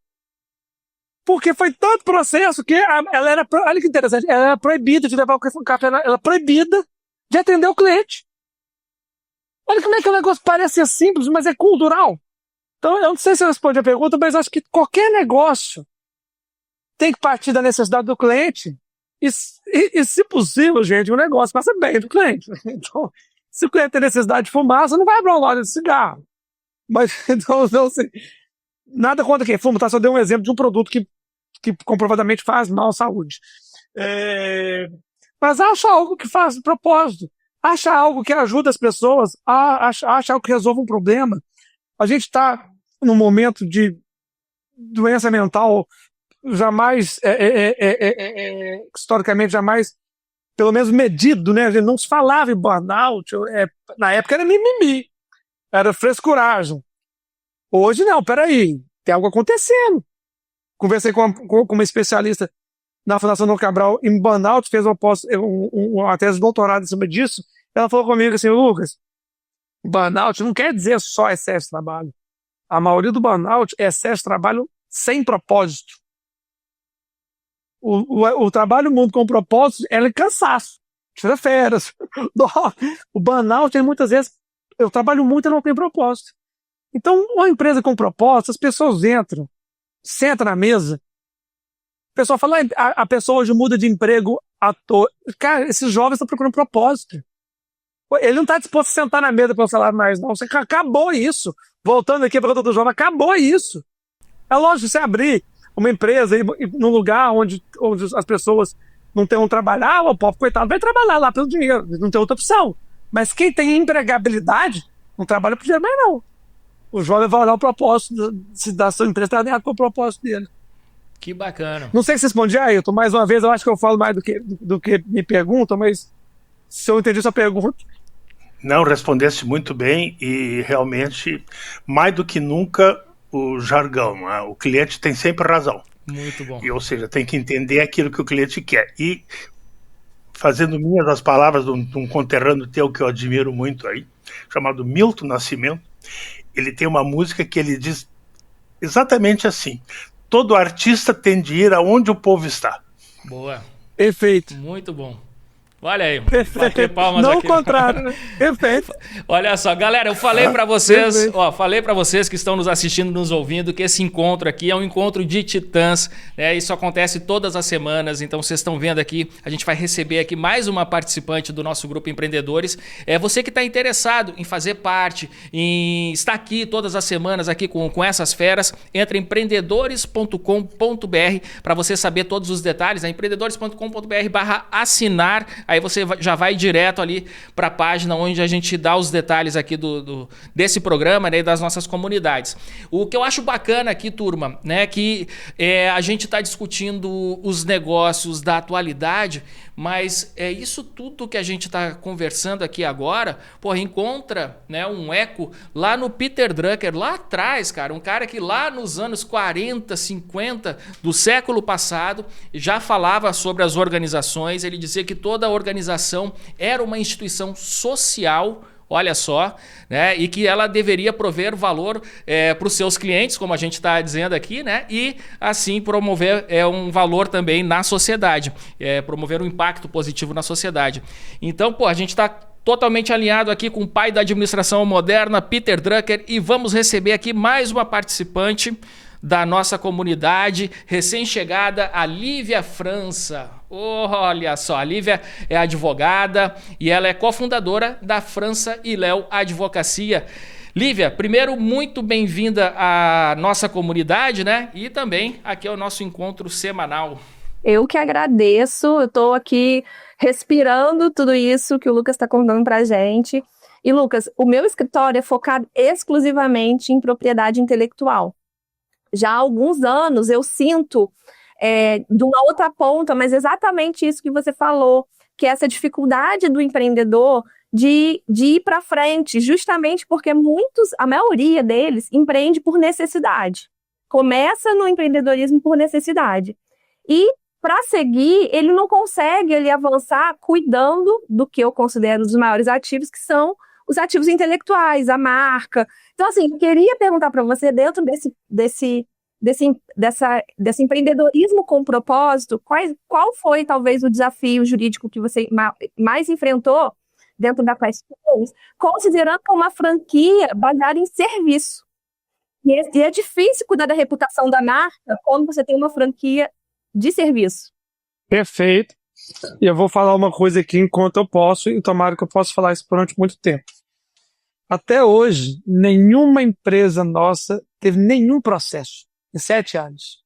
Porque foi tanto processo que ela era, olha que interessante, ela era proibida de levar o café, ela era proibida de atender o cliente. Olha como é que o negócio parece ser simples, mas é cultural. Então, eu não sei se eu respondi a pergunta, mas acho que qualquer negócio tem que partir da necessidade do cliente e se possível, gente, o negócio passa bem do cliente. Então, se o cliente tem necessidade de fumar, você não vai abrir uma loja de cigarro. Mas, então, não sei. Nada contra quem fuma, tá? Só dei um exemplo de um produto que comprovadamente faz mal à saúde. Mas acha algo que faz propósito. Acha algo que ajuda as pessoas. Acha algo que resolve um problema. A gente está num momento de doença mental jamais, historicamente, jamais, pelo menos medido, né? A gente não se falava em burnout. Na época era mimimi. Era frescuragem. Hoje não, peraí, tem algo acontecendo. Conversei com uma especialista na Fundação Dom Cabral em burnout, fez uma tese de doutorado em cima disso. Ela falou comigo assim: Lucas, burnout não quer dizer só excesso de trabalho. A maioria do burnout é excesso de trabalho sem propósito. O trabalho muito com propósito é cansaço, tira férias. O burnout é muitas vezes, eu trabalho muito e não tenho propósito. Então, uma empresa com propósito, as pessoas entram, sentam na mesa, o pessoal fala, a pessoa hoje muda de emprego à toa. Cara, esses jovens estão procurando propósito. Ele não está disposto a sentar na mesa para o salário mais, não. Acabou isso. Voltando aqui para o do jovem, acabou isso. É lógico, você abrir uma empresa num lugar onde as pessoas não têm onde trabalhar, o povo, coitado, vai trabalhar lá pelo dinheiro, não tem outra opção. Mas quem tem empregabilidade, não trabalha por dinheiro mais, não. O jovem vai olhar o propósito, se da sua empresa está alinhado com o propósito dele. Que bacana. Não sei se respondi, Ailton, mais uma vez, eu acho que eu falo mais do que me perguntam, mas se eu entendi sua pergunta. Não, respondesse muito bem e realmente, mais do que nunca, o jargão, né? O cliente tem sempre razão. Muito bom. Ou seja, tem que entender aquilo que o cliente quer. E, fazendo minhas as palavras de um conterrâneo teu que eu admiro muito aí, chamado Milton Nascimento, ele tem uma música que ele diz exatamente assim: todo artista tem de ir aonde o povo está. Boa. Perfeito. Muito bom. Olha aí, bater palmas não aqui. Não o contrário, né? Perfeito. Olha só, galera, eu falei para vocês, falei para vocês que estão nos assistindo, nos ouvindo, que esse encontro aqui é um encontro de titãs, né? Isso acontece todas as semanas, então vocês estão vendo aqui, a gente vai receber aqui mais uma participante do nosso grupo Empreendedores. Você que está interessado em fazer parte, em estar aqui todas as semanas aqui com essas feras, entra em empreendedores.com.br para você saber todos os detalhes, empreendedores.com.br/assinar. Aí você já vai direto ali para a página onde a gente dá os detalhes aqui desse programa, né, e das nossas comunidades. O que eu acho bacana aqui, turma, né, que a gente está discutindo os negócios da atualidade, mas isso tudo que a gente está conversando aqui agora, encontra, né, um eco lá no Peter Drucker, lá atrás, cara, um cara que lá nos anos 40, 50 do século passado já falava sobre as organizações. Ele dizia que toda organização era uma instituição social, olha só, né? E que ela deveria prover valor para os seus clientes, como a gente está dizendo aqui, né? E assim promover um valor também na sociedade, promover um impacto positivo na sociedade. Então, a gente está totalmente alinhado aqui com o pai da administração moderna, Peter Drucker, e vamos receber aqui mais uma participante da nossa comunidade, recém-chegada, a Lívia França. Olha só, a Lívia é advogada e ela é cofundadora da França e Léo Advocacia. Lívia, primeiro, muito bem-vinda à nossa comunidade, né? E também aqui ao nosso encontro semanal. Eu que agradeço, eu estou aqui respirando tudo isso que o Lucas está contando para a gente. E, Lucas, o meu escritório é focado exclusivamente em propriedade intelectual. Já há alguns anos eu sinto de uma outra ponta, mas exatamente isso que você falou, que é essa dificuldade do empreendedor de ir para frente, justamente porque a maioria deles empreende por necessidade. Começa no empreendedorismo por necessidade. E para seguir, ele não consegue avançar cuidando do que eu considero os maiores ativos, que são os ativos intelectuais, a marca. Então, assim, eu queria perguntar para você, dentro desse desse empreendedorismo com propósito, qual foi talvez o desafio jurídico que você mais enfrentou dentro da Questions, considerando uma franquia baseada em serviço? E é difícil cuidar da reputação da marca quando você tem uma franquia de serviço. Perfeito. E eu vou falar uma coisa aqui enquanto eu posso, e tomara que eu possa falar isso durante muito tempo. Até hoje, nenhuma empresa nossa teve nenhum processo em 7 anos.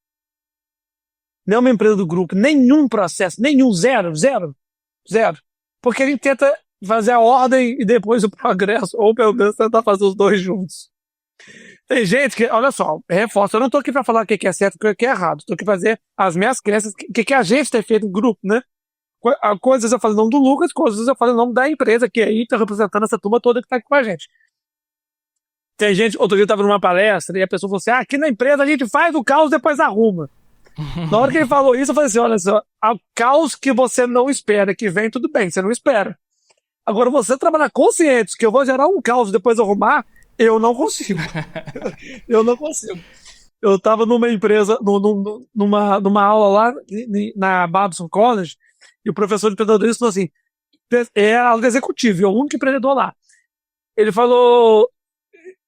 Nenhuma empresa do grupo, nenhum processo, zero. Porque a gente tenta fazer a ordem e depois o progresso, ou pelo menos tentar fazer os dois juntos. Tem gente que, olha só, reforço, eu não estou aqui para falar o que é certo e o que é errado, estou aqui para fazer as minhas crenças, o que a gente tem feito no grupo, né? Coisas eu falo em nome do Lucas, coisas eu falo em nome da empresa, que aí está representando essa turma toda que está aqui com a gente. Tem gente, outro dia eu estava numa palestra e a pessoa falou assim, aqui na empresa a gente faz o caos e depois arruma. Na hora que ele falou isso, eu falei assim, olha só, o caos que você não espera, que vem, tudo bem, você não espera. Agora, você trabalhar consciente que eu vou gerar um caos e depois arrumar, eu não consigo. Eu não consigo. Eu estava numa empresa, numa aula lá na Babson College, e o professor de empreendedorismo falou assim, é aula executiva, é o único empreendedor lá. Ele falou,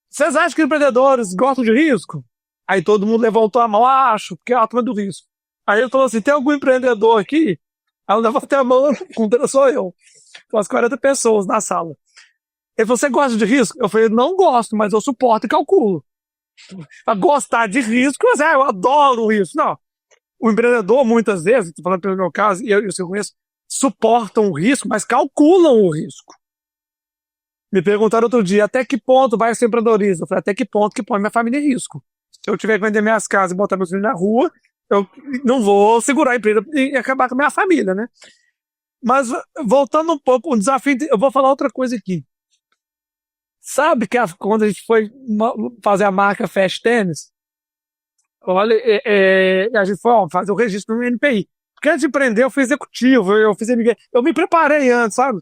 vocês acham que empreendedores gostam de risco? Aí todo mundo levantou a mão, acho, porque é a turma do risco. Aí ele falou assim, tem algum empreendedor aqui? Aí eu levantei a mão, sou eu. Com as 40 pessoas na sala. Ele falou, você gosta de risco? Eu falei, não gosto, mas eu suporto e calculo. Pra gostar de risco, mas eu adoro isso. Não. O empreendedor, muitas vezes, estou falando pelo meu caso, e eu conheço, suportam o risco, mas calculam o risco. Me perguntaram outro dia, até que ponto vai ser empreendedorismo? Eu falei, até que ponto que põe minha família em risco? Se eu tiver que vender minhas casas e botar meus filhos na rua, eu não vou segurar a empresa e acabar com a minha família, né? Mas, voltando um pouco, o desafio, eu vou falar outra coisa aqui. Sabe que quando a gente foi fazer a marca Fast Tennis, olha, a gente foi fazer o registro no NPI. Porque antes de empreender, eu fui executivo, eu fiz MBA. Eu me preparei antes, sabe?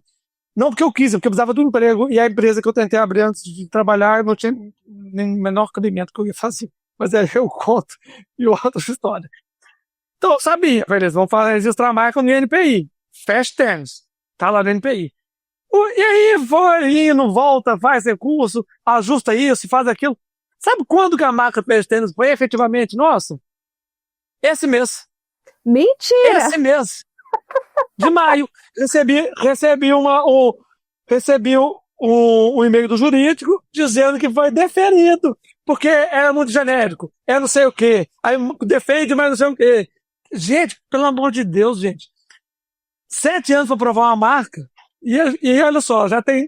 Não porque eu quis, porque eu precisava do emprego. E a empresa que eu tentei abrir antes de trabalhar, eu não tinha nem o menor cabimento que eu ia fazer. Mas aí eu conto e outra história. Então, eu sabia, eles vão registrar a marca no NPI. Fast Tennis. Tá lá no NPI. E aí, vai indo, volta, faz recurso, ajusta isso, faz aquilo. Sabe quando que a marca Fast Tennis foi efetivamente nossa? Esse mês. Mentira! Esse mês. De maio. Recebi um e-mail do jurídico dizendo que foi deferido, porque era muito genérico. É não sei o quê. Aí defende, mas não sei o quê. Gente, pelo amor de Deus, gente. 7 anos para provar uma marca. E olha só, já tem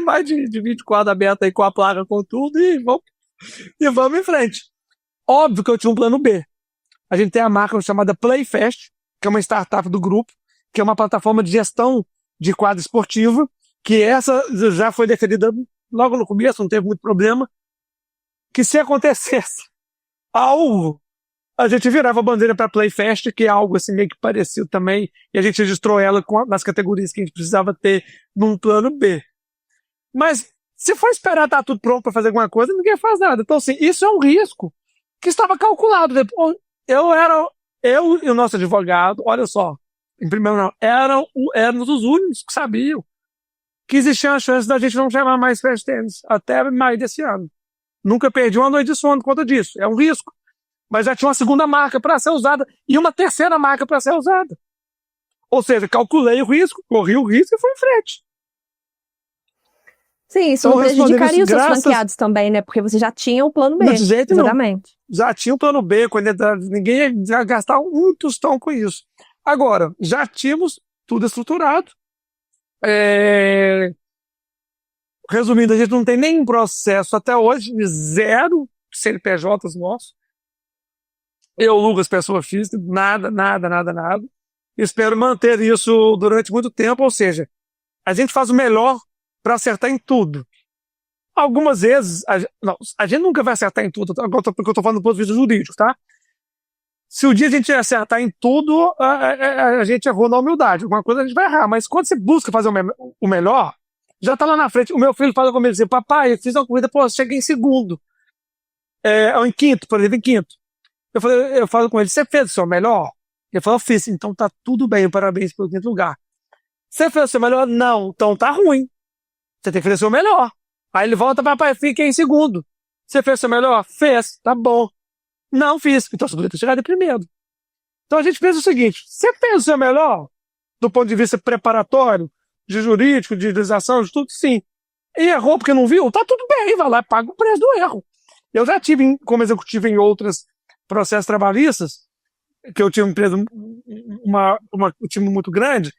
mais de 24 aberto aí com a placa, com tudo, e vamos em frente. Óbvio que eu tinha um plano B. A gente tem a marca chamada PlayFest, que é uma startup do grupo, que é uma plataforma de gestão de quadra esportiva, que essa já foi deferida logo no começo, não teve muito problema, que se acontecesse algo, a gente virava a bandeira para a PlayFest, que é algo assim meio que parecido também, e a gente registrou ela nas categorias que a gente precisava ter num plano B. Mas se for esperar estar tudo pronto para fazer alguma coisa, ninguém faz nada. Então, assim, isso é um risco que estava calculado. Eu e o nosso advogado, olha só, em primeiro lugar, éramos os únicos que sabiam que existia a chance da gente não chamar mais Fast Tennis até maio desse ano. Nunca perdi uma noite de sono por conta disso. É um risco. Mas já tinha uma segunda marca para ser usada e uma terceira marca para ser usada. Ou seja, calculei o risco, corri o risco e fui em frente. Sim, isso não prejudicaria os seus franqueados também, né? Porque você já tinha o plano B. De jeito exatamente. Não. Já tinha o plano B, ninguém ia gastar um tostão com isso. Agora, já tínhamos tudo estruturado. Resumindo, a gente não tem nenhum processo até hoje, 0 CNPJs nossos. Eu, Lucas, pessoa física, nada. Espero manter isso durante muito tempo, ou seja, a gente faz o melhor para acertar em tudo. Algumas vezes, a gente nunca vai acertar em tudo, porque eu estou falando do ponto de vista jurídico, tá? Se o dia a gente acertar em tudo, a gente errou na humildade. Alguma coisa a gente vai errar, mas quando você busca fazer o melhor, já está lá na frente. O meu filho fala comigo assim, papai, eu fiz uma corrida, cheguei em segundo. em quinto, por exemplo, em quinto. Eu falo com ele, você fez o seu melhor? Ele falou, fiz, então tá tudo bem, parabéns pelo quinto lugar. Você fez o seu melhor? Não, então tá ruim. Você tem que fazer o seu melhor. Aí ele volta para fica em segundo. Você fez o seu melhor? Fez, tá bom. Não fiz, então você poderia ter chegado em primeiro. Então a gente pensa o seguinte, você fez o seu melhor do ponto de vista preparatório, de jurídico, de legislação, de tudo, sim. E errou porque não viu? Tá tudo bem, vai lá e paga o preço do erro. Eu já tive como executivo em outros processos trabalhistas, que eu tinha uma empresa, um time muito grande,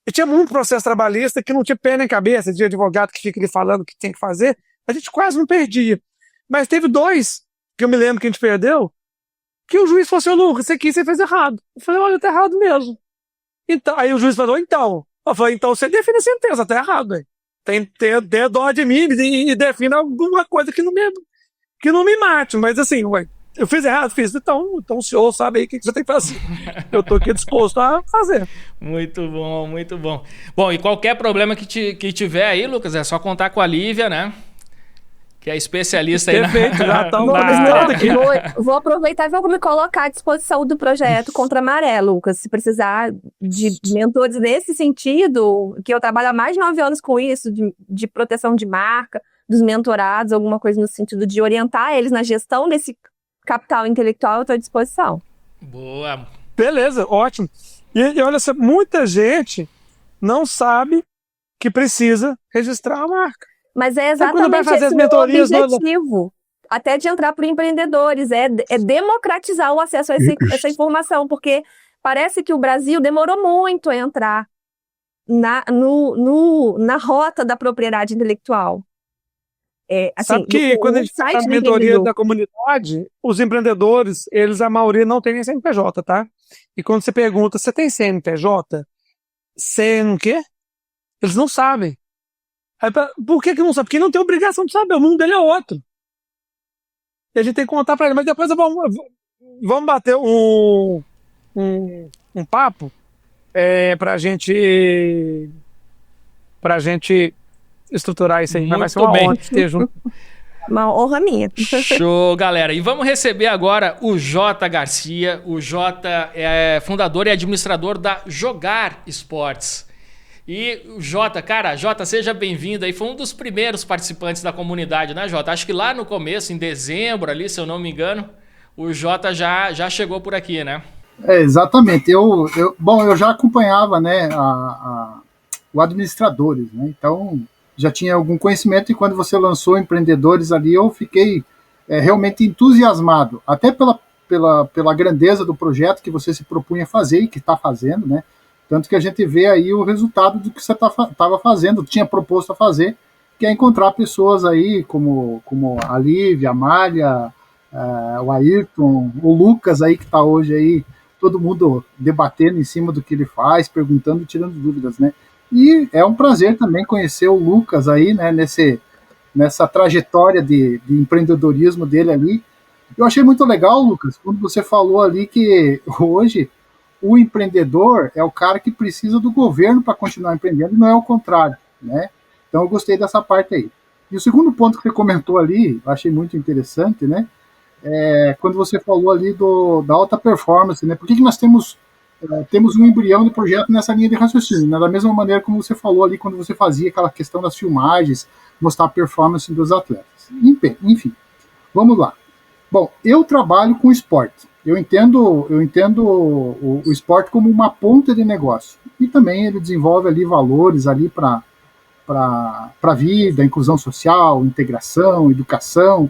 e tinha um processo trabalhista que não tinha pé nem cabeça, de advogado que fica ali falando o que tem que fazer, a gente quase não perdia. Mas teve 2, que eu me lembro que a gente perdeu, que o juiz falou assim, Lucas, isso aqui você fez errado. Eu falei, olha, tá errado mesmo. Então, aí o juiz falou, então. Eu falei, então você define a sentença, tá errado. Hein? Tem dó de mim e define alguma coisa que não me mate. Mas assim, ué, eu fiz errado, fiz. Então o senhor sabe aí o que você tem que fazer. Eu tô aqui disposto a fazer. Muito bom, muito bom. Bom, e qualquer problema que tiver aí, Lucas, é só contar com a Lívia, né? Que é especialista aí. Perfeito, já estão aqui. Vou aproveitar e vou me colocar à disposição do projeto Contra a Maré, Lucas. Se precisar de mentores nesse sentido, que eu trabalho há mais de 9 anos com isso, de proteção de marca, dos mentorados, alguma coisa no sentido de orientar eles na gestão desse capital intelectual, eu estou à disposição. Boa. Beleza, ótimo. E olha só, muita gente não sabe que precisa registrar a marca. Mas é exatamente esse o objetivo, até de entrar para empreendedores, é democratizar o acesso a essa informação, porque parece que o Brasil demorou muito a entrar na rota da propriedade intelectual. Assim, sabe que quando a gente faz a mentoria da comunidade, os empreendedores, a maioria não tem nem CNPJ, tá? E quando você pergunta, você tem CNPJ? CN o quê? Eles não sabem. Aí, por que não sabe? Porque não tem obrigação de saber, o mundo dele é outro. E a gente tem que contar pra ele, mas depois vamos bater um papo pra gente estruturar isso aí. Muito vai ser uma honra ter junto. Uma honra minha. Show, galera. E vamos receber agora o Jota Garcia. O Jota é fundador e administrador da Jogar Esportes. E o Jota, seja bem-vindo aí. Foi um dos primeiros participantes da comunidade, né, Jota? Acho que lá no começo, em dezembro ali, se eu não me engano, o Jota já chegou por aqui, né? Exatamente. Eu já acompanhava, né, o Administradores, né? Então, já tinha algum conhecimento e quando você lançou Empreendedores ali, eu fiquei realmente entusiasmado, até pela grandeza do projeto que você se propunha fazer e que está fazendo, né? Tanto que a gente vê aí o resultado do que você estava fazendo, tinha proposto a fazer, que é encontrar pessoas aí como a Lívia, a Malha, o Ayrton, o Lucas aí que está hoje aí, todo mundo debatendo em cima do que ele faz, perguntando e tirando dúvidas, né? E é um prazer também conhecer o Lucas aí, né, nessa trajetória de empreendedorismo dele ali. Eu achei muito legal, Lucas, quando você falou ali que hoje o empreendedor é o cara que precisa do governo para continuar empreendendo, e não é o contrário, né? Então eu gostei dessa parte aí. E o segundo ponto que você comentou ali, eu achei muito interessante, né? Quando você falou ali da alta performance, né? Por que nós temos um embrião de projeto nessa linha de raciocínio, né? Da mesma maneira como você falou ali quando você fazia aquela questão das filmagens, mostrar a performance dos atletas. Enfim, vamos lá. Bom, eu trabalho com esporte. Eu entendo o esporte como uma ponta de negócio. E também ele desenvolve ali valores ali para a vida, inclusão social, integração, educação,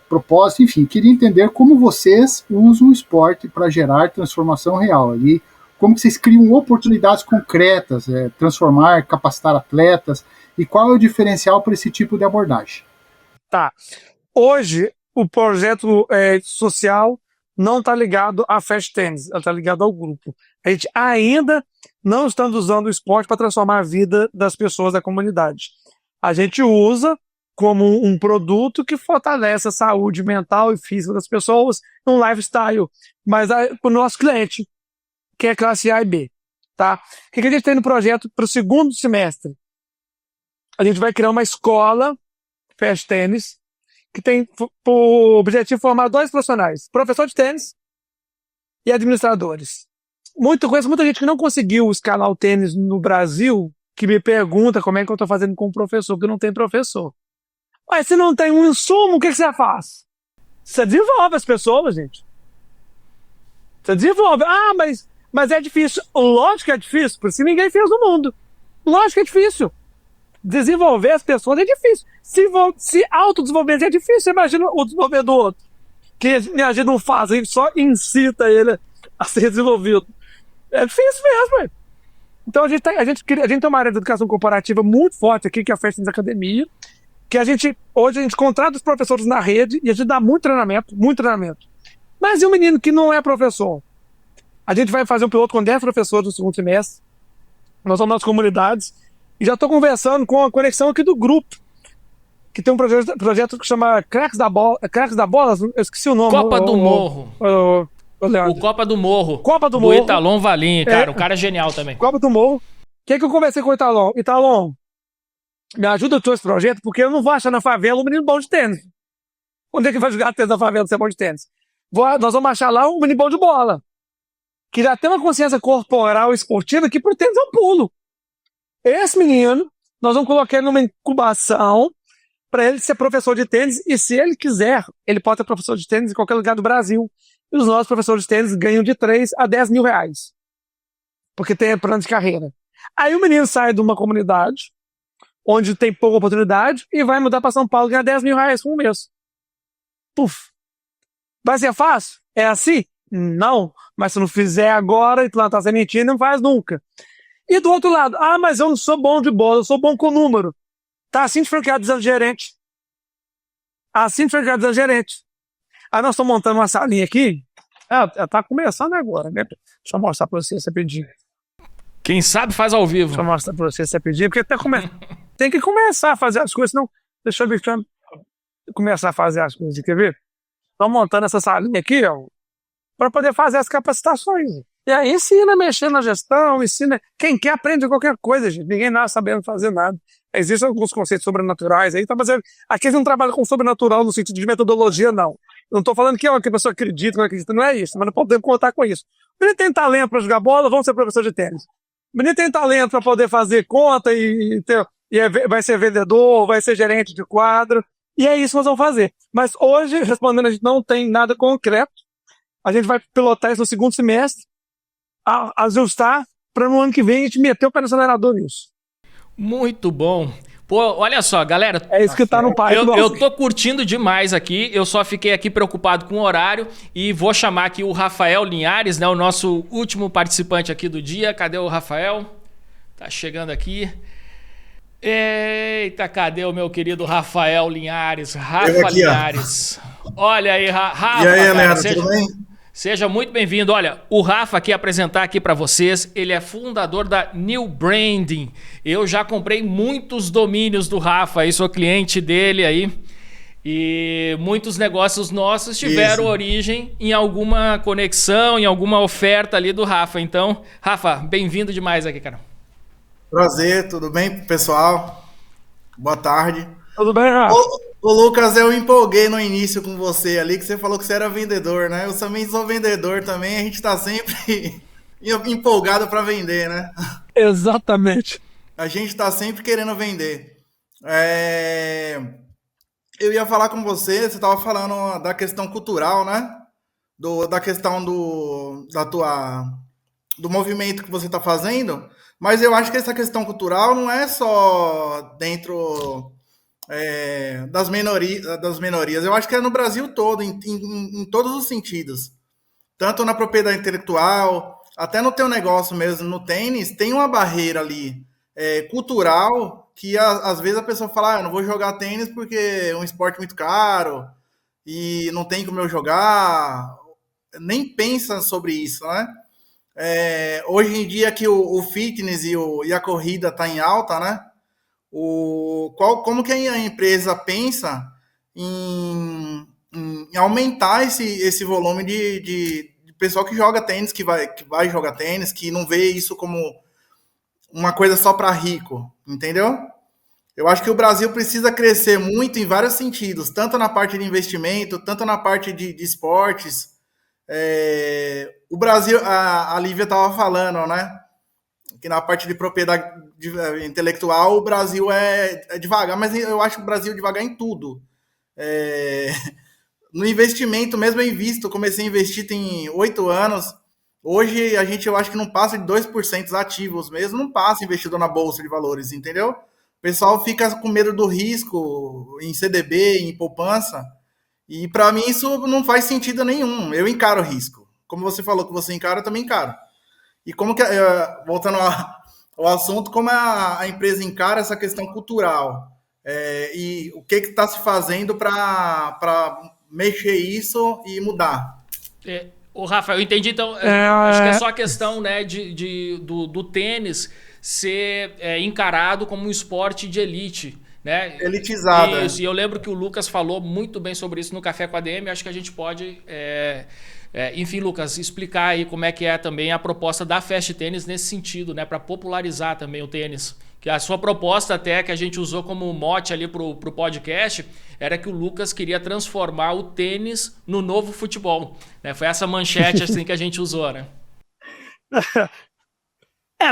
propósito, enfim. Queria entender como vocês usam o esporte para gerar transformação real ali, como que vocês criam oportunidades concretas, transformar, capacitar atletas, e qual é o diferencial para esse tipo de abordagem? Tá. Hoje, o projeto social não está ligado à Fast Tennis, ela está ligada ao grupo. A gente ainda não estamos usando o esporte para transformar a vida das pessoas da comunidade. A gente usa como um produto que fortalece a saúde mental e física das pessoas, um lifestyle, mas para o nosso cliente, que é classe A e B. Tá? O que a gente tem no projeto para o segundo semestre? A gente vai criar uma escola Fast Tennis que tem por objetivo formar 2 profissionais, professor de tênis e administradores. Conheço muita gente que não conseguiu escalar o tênis no Brasil, que me pergunta como é que eu estou fazendo com o professor, porque não tem professor. Mas se não tem um insumo, o que você faz? Você desenvolve as pessoas, gente. Você desenvolve. Ah, mas é difícil. Lógico que é difícil, por isso ninguém fez no mundo. Lógico que é difícil. Desenvolver as pessoas é difícil. Se autodesenvolvimento é difícil, imagina o desenvolver do outro. Que a gente não faz, a gente só incita ele a ser desenvolvido. É difícil mesmo, hein? Então a gente tem uma área de educação corporativa muito forte aqui, que é a Festins Academia, que hoje a gente contrata os professores na rede e a gente dá muito treinamento. Mas e um menino que não é professor? A gente vai fazer um piloto com 10 professores no segundo semestre. Nós somos nas comunidades. E já estou conversando com a conexão aqui do grupo, que tem um projeto que chama Craques da Bola. Eu esqueci o nome. Copa do Morro. O Copa do Morro. Copa do Morro. Do Italon Valim, cara. O cara é genial também. Copa do Morro. O que eu conversei com o Italon? Italon, me ajuda com esse projeto, porque eu não vou achar na favela um menino bom de tênis. Onde é que vai jogar tênis na favela se é bom de tênis? Nós vamos achar lá um menino bom de bola, que já tem uma consciência corporal esportiva que pro tênis é um pulo. Esse menino, nós vamos colocar ele numa incubação para ele ser professor de tênis, e se ele quiser, ele pode ser professor de tênis em qualquer lugar do Brasil. E os nossos professores de tênis ganham de 3 a 10 mil reais, porque tem plano de carreira. Aí o menino sai de uma comunidade onde tem pouca oportunidade e vai mudar para São Paulo e ganhar 10 mil reais por mês. Puf. Vai ser fácil? É assim? Não. Mas se não fizer agora e plantar sementinha, não faz nunca. E do outro lado, mas eu não sou bom de bola, eu sou bom com número. Tá assim de franqueado dizendo gerente. Aí nós estamos montando uma salinha aqui. Tá começando agora, né? Deixa eu mostrar pra você rapidinho. Quem sabe faz ao vivo. Deixa eu mostrar pra você rapidinho, porque tem que começar a fazer as coisas, senão... Deixa eu ver, começar a fazer as coisas, quer ver? Estamos montando essa salinha aqui, ó, para poder fazer as capacitações. E aí ensina a mexer na gestão, ensina... Quem quer aprende qualquer coisa, gente. Ninguém nasce sabendo fazer nada. Existem alguns conceitos sobrenaturais aí, tá? Mas aqui eles não trabalham com sobrenatural no sentido de metodologia, não. Eu não estou falando que a pessoa acredita, não acredita, não é isso, mas não podemos contar com isso. O menino tem talento para jogar bola, vamos ser professor de tênis. O menino tem talento para poder fazer conta vai ser vendedor, vai ser gerente de quadro, e é isso que nós vamos fazer. Mas hoje, respondendo, a gente não tem nada concreto. A gente vai pilotar isso no segundo semestre, ajustar para no ano que vem a gente meter o pé no acelerador nisso. Muito bom. Pô, olha só, galera. É isso que tá no pai. Eu tô curtindo demais aqui. Eu só fiquei aqui preocupado com o horário e vou chamar aqui o Rafael Linhares, né? O nosso último participante aqui do dia. Cadê o Rafael? Tá chegando aqui. Eita, cadê o meu querido Rafael Linhares? Linhares. Olha aí, Rafa. E aí, Leandro, tudo bem? Seja muito bem-vindo. Olha, o Rafa aqui apresentar aqui para vocês, ele é fundador da New Branding. Eu já comprei muitos domínios do Rafa, aí sou cliente dele aí. E muitos negócios nossos tiveram origem em alguma conexão, em alguma oferta ali do Rafa. Então, Rafa, bem-vindo demais aqui, cara. Prazer, tudo bem, pessoal? Boa tarde. Tudo bem, Rafa? Ô, Lucas, eu empolguei no início com você ali, que você falou que você era vendedor, né? Eu também sou vendedor também, a gente tá sempre empolgado para vender, né? Exatamente. A gente tá sempre querendo vender. Eu ia falar com você estava falando da questão cultural, né? Da questão do movimento que você está fazendo, mas eu acho que essa questão cultural não é só dentro... das minorias. Eu acho que é no Brasil todo, em todos os sentidos. Tanto na propriedade intelectual, até no teu negócio mesmo, no tênis, tem uma barreira ali cultural que às vezes a pessoa fala, eu não vou jogar tênis porque é um esporte muito caro e não tem como eu jogar. Nem pensa sobre isso, né? Hoje em dia que o fitness e a corrida tá em alta, né? Como que a empresa pensa em aumentar esse volume de pessoal que joga tênis, que vai jogar tênis, que não vê isso como uma coisa só para rico, entendeu? Eu acho que o Brasil precisa crescer muito em vários sentidos, tanto na parte de investimento, tanto na parte de esportes. O Brasil, a Lívia estava falando, né? Que na parte de propriedade intelectual o Brasil é devagar, mas eu acho o Brasil devagar em tudo. No investimento mesmo eu invisto, comecei a investir tem 8 anos. Hoje eu acho que não passa de 2% ativos mesmo, não passa investidor na Bolsa de Valores, entendeu? O pessoal fica com medo do risco em CDB, em poupança, e para mim isso não faz sentido nenhum. Eu encaro risco. Como você falou que você encara, eu também encaro. E como que, voltando ao assunto, como a empresa encara essa questão cultural? E o que está se fazendo para mexer isso e mudar? Ô, Rafa, eu entendi, então, acho que é só a questão, né, do tênis ser encarado como um esporte de elite, né? Elitizada. Isso, e eu lembro que o Lucas falou muito bem sobre isso no Café com a DM, acho que a gente pode... enfim, Lucas, explicar aí como é que é também a proposta da Fast Tênis nesse sentido, né, para popularizar também o tênis. Que a sua proposta até, que a gente usou como mote ali pro podcast, era que o Lucas queria transformar o tênis no novo futebol, né? Foi essa manchete assim que a gente usou, né?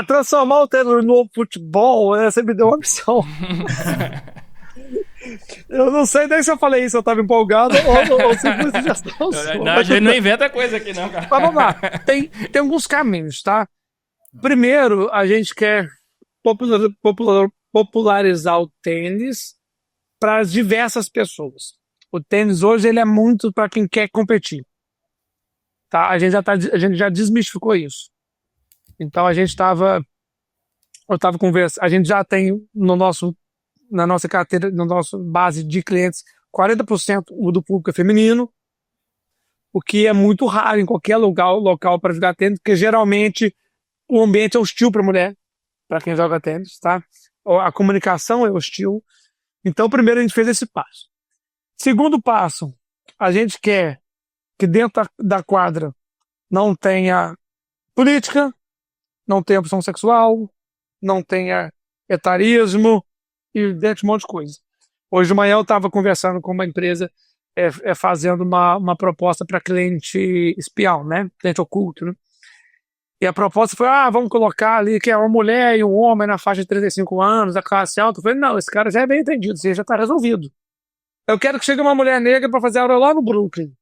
Transformar o tênis no novo futebol, você me deu uma missão. Eu não sei nem se eu falei isso, eu tava empolgado ou se foi sugestão sua. Não, a gente não inventa coisa aqui não, cara. Mas vamos lá, tem alguns caminhos, tá? Primeiro, a gente quer popularizar o tênis para diversas pessoas. O tênis hoje ele é muito para quem quer competir, tá? A gente já desmistificou isso. Então eu estava conversando, a gente já tem na nossa carteira, na nossa base de clientes, 40% do público é feminino, o que é muito raro em qualquer local para jogar tênis, porque geralmente o ambiente é hostil para mulher, para quem joga tênis, tá? A comunicação é hostil. Então, primeiro a gente fez esse passo. Segundo passo, a gente quer que dentro da quadra não tenha política, não tenha opção sexual, não tenha etarismo e dentro de um monte de coisa. Hoje de manhã eu estava conversando com uma empresa fazendo uma proposta para cliente espião, né? Cliente oculto, né? E a proposta foi, vamos colocar ali que é uma mulher e um homem na faixa de 35 anos, a classe alta. Eu falei, não, esse cara já é bem entendido, isso já está resolvido. Eu quero que chegue uma mulher negra para fazer aula lá no Brooklyn.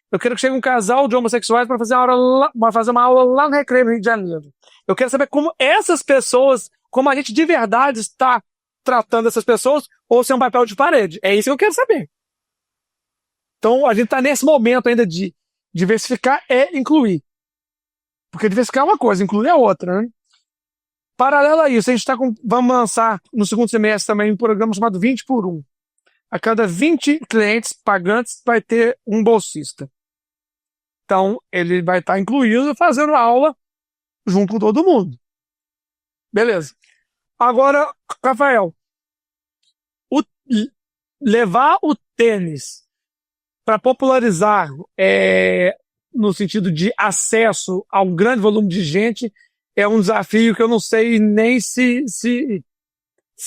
Eu quero que chegue um casal de homossexuais para fazer uma aula lá no Recreio, no Rio de Janeiro. Eu quero saber como essas pessoas, como a gente de verdade está tratando essas pessoas, ou se é um papel de parede. É isso que eu quero saber. Então, a gente está nesse momento ainda de diversificar e incluir. Porque diversificar é uma coisa, incluir é outra, né? Paralelo a isso, a gente vamos lançar no segundo semestre também um programa chamado 20 por 1. A cada 20 clientes pagantes vai ter um bolsista. Então, ele vai estar incluído fazendo aula junto com todo mundo. Beleza. Agora, Rafael, levar o tênis para popularizar no sentido de acesso a um grande volume de gente é um desafio que eu não sei nem se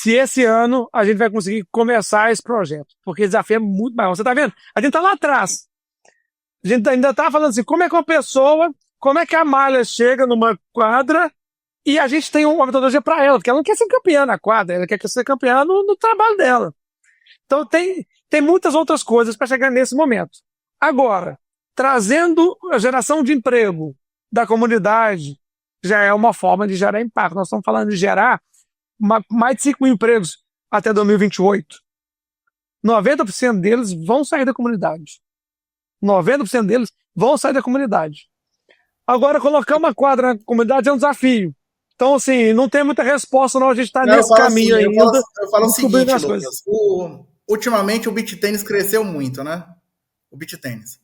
esse ano a gente vai conseguir começar esse projeto, porque o desafio é muito maior. Você tá vendo? A gente tá lá atrás. A gente ainda tá falando assim, como é que a malha chega numa quadra e a gente tem uma metodologia para ela, porque ela não quer ser campeã na quadra, ela quer ser campeã no trabalho dela. Então tem muitas outras coisas para chegar nesse momento. Agora, trazendo a geração de emprego da comunidade já é uma forma de gerar impacto. Nós estamos falando de gerar mais de 5 mil empregos até 2028. 90% deles vão sair da comunidade. 90% deles vão sair da comunidade. Agora, colocar uma quadra na comunidade é um desafio. Então, assim, não tem muita resposta, não. A gente está nesse caminho assim, ainda. Eu falo o seguinte, Lucas. Ultimamente, o beach tênis cresceu muito, né? O beach tênis.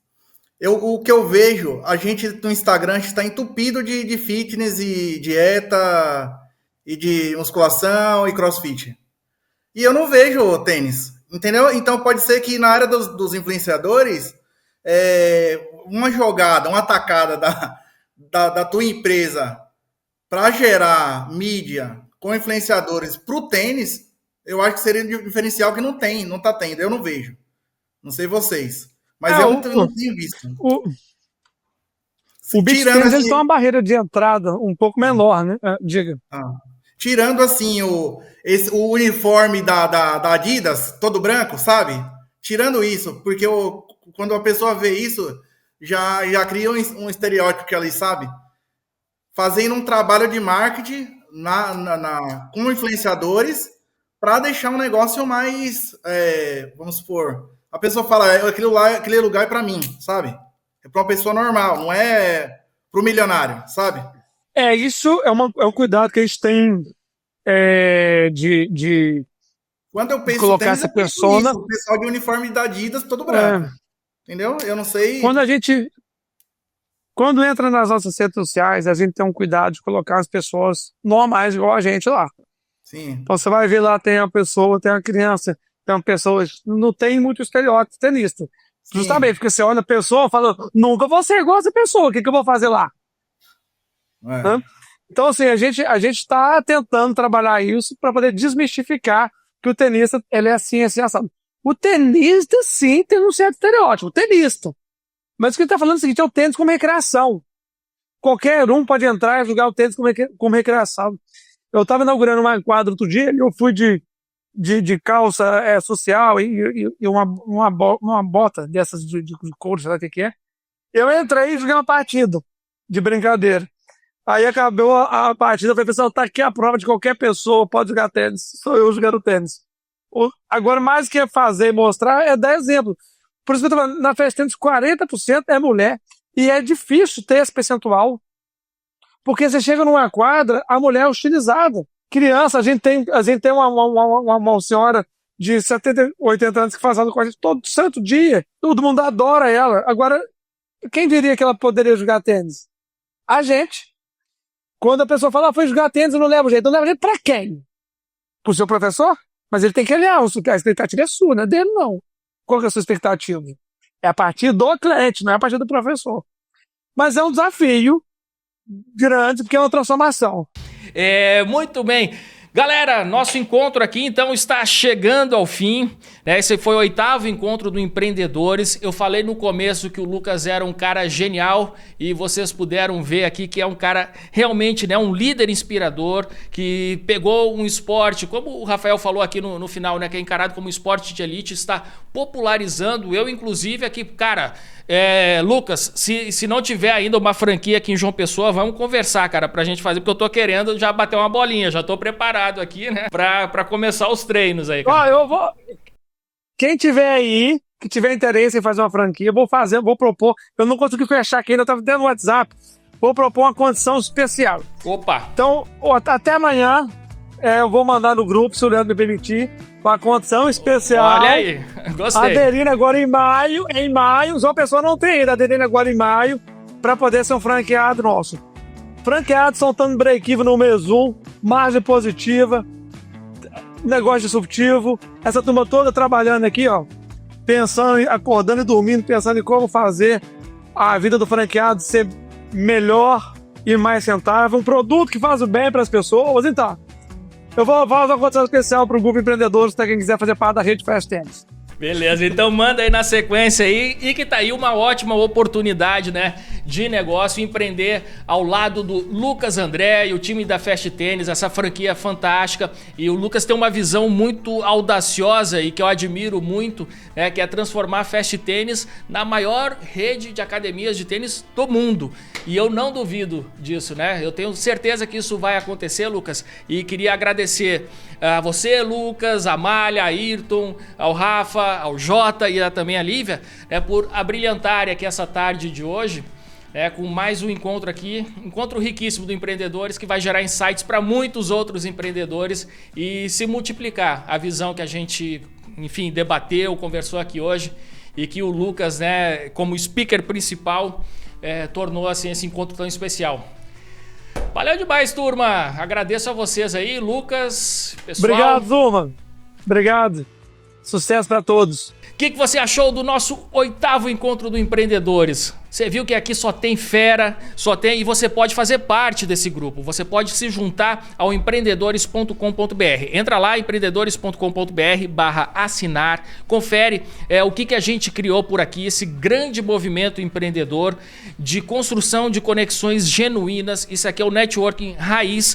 O que eu vejo, a gente no Instagram está entupido de fitness e dieta e de musculação e crossfit. E eu não vejo tênis, entendeu? Então pode ser que na área dos influenciadores, uma jogada, uma atacada da tua empresa para gerar mídia com influenciadores para o tênis, eu acho que seria um diferencial que não tá tendo, eu não vejo. Não sei vocês, mas eu não tenho visto. O beach tennis assim, tem uma barreira de entrada um pouco menor, né? Diga. Tirando assim o uniforme da Adidas, todo branco, sabe? Tirando isso, porque quando a pessoa vê isso, já cria um estereótipo que ali, sabe? Fazendo um trabalho de marketing com influenciadores para deixar um negócio mais, vamos supor, a pessoa fala, aquele lugar é para mim, sabe? É para uma pessoa normal, não é para o milionário, sabe? Isso é um cuidado que a gente tem de quando eu penso colocar essa persona. O pessoal de uniforme da Adidas todo branco. Entendeu? Eu não sei. Quando entra nas nossas redes sociais, a gente tem um cuidado de colocar as pessoas normais igual a gente lá. Sim. Então você vai ver lá, tem uma pessoa, tem uma criança, tem uma pessoa. Não tem muito estereótipo tenista. Sim. Justamente porque você olha a pessoa e fala, nunca vou ser igual a essa pessoa, o que eu vou fazer lá? Então, assim, a gente está tentando trabalhar isso para poder desmistificar que o tenista ele é assim, assado. O tenista, sim, tem um certo estereótipo, o tenista. Mas o que ele está falando é o seguinte, é o tênis como recreação. Qualquer um pode entrar e jogar o tênis como recreação. Eu estava inaugurando uma quadra outro dia e eu fui de calça social e uma bota dessas de couro, sei lá o que é. Eu entrei e joguei uma partida de brincadeira. Aí acabou a partida, eu falei, pessoal, tá aqui a prova de qualquer pessoa, pode jogar tênis. Sou eu jogando tênis. Agora, mais que fazer e mostrar, é dar exemplo. Por isso que eu tô falando, na Fast Tennis, 40% é mulher. E é difícil ter esse percentual. Porque você chega numa quadra, a mulher é hostilizada. Criança, a gente tem uma senhora de 70, 80 anos que faz aula com a gente todo santo dia. Todo mundo adora ela. Agora, quem diria que ela poderia jogar tênis? A gente. Quando a pessoa fala, foi jogar tênis, eu não levo jeito. Não leva jeito pra quem? Pro seu professor? Mas ele tem que olhar, a expectativa é sua, não é dele, não. Qual que é a sua expectativa? É a partir do cliente, não é a partir do professor. Mas é um desafio grande, porque é uma transformação. Muito bem. Galera, nosso encontro aqui então está chegando ao fim, né? Esse foi o 8º encontro do Empreendedores. Eu falei no começo que o Lucas era um cara genial e vocês puderam ver aqui que é um cara realmente, né, um líder inspirador que pegou um esporte, como o Rafael falou aqui no final, né, que é encarado como esporte de elite, está popularizando. Eu, inclusive, aqui, cara, Lucas, se não tiver ainda uma franquia aqui em João Pessoa, vamos conversar, cara, pra gente fazer, porque eu tô querendo já bater uma bolinha, já tô preparado aqui, né, pra começar os treinos aí, cara. Eu vou... Quem tiver aí, que tiver interesse em fazer uma franquia, vou propor, eu não consegui fechar aqui ainda, eu tava dentro do WhatsApp, vou propor uma condição especial. Opa! Então, até amanhã, eu vou mandar no grupo, se o Leandro me permitir, uma condição especial. Olha aí, gostei. Aderindo agora em maio, João Pessoa não tem ainda, aderindo agora em maio, para poder ser um franqueado nosso. Franqueados soltando break-even no mês 1, margem positiva, negócio disruptivo, essa turma toda trabalhando aqui, ó, pensando, acordando e dormindo, pensando em como fazer a vida do franqueado ser melhor e mais rentável, um produto que faz o bem para as pessoas. Então, eu vou fazer uma condição especial para o grupo Empreendedores, para quem quiser fazer parte da rede Fast Tennis. Beleza, então manda aí na sequência aí, e que tá aí uma ótima oportunidade, né, de negócio, empreender ao lado do Lucas André e o time da Fast Tennis, essa franquia fantástica. E o Lucas tem uma visão muito audaciosa e que eu admiro muito, né, que é transformar a Fast Tennis na maior rede de academias de tênis do mundo. E eu não duvido disso, né? Eu tenho certeza que isso vai acontecer, Lucas, e queria agradecer a você, Lucas, a Malha, a Ayrton, ao Rafa, ao Jota e também a Lívia, né, por abrilhantarem aqui essa tarde de hoje, com mais um encontro aqui, encontro riquíssimo do Empreendedores, que vai gerar insights para muitos outros empreendedores e se multiplicar a visão que a gente, enfim, debateu, conversou aqui hoje, e que o Lucas, né, como speaker principal, tornou assim esse encontro tão especial. Valeu demais, turma. Agradeço a vocês aí, Lucas, pessoal. Obrigado, turma. Obrigado. Sucesso para todos. O que você achou do nosso 8º encontro do Empreendedores? Você viu que aqui só tem fera, e você pode fazer parte desse grupo. Você pode se juntar ao empreendedores.com.br. Entra lá, empreendedores.com.br/assinar. Confere o que a gente criou por aqui, esse grande movimento empreendedor de construção de conexões genuínas. Isso aqui é o networking raiz.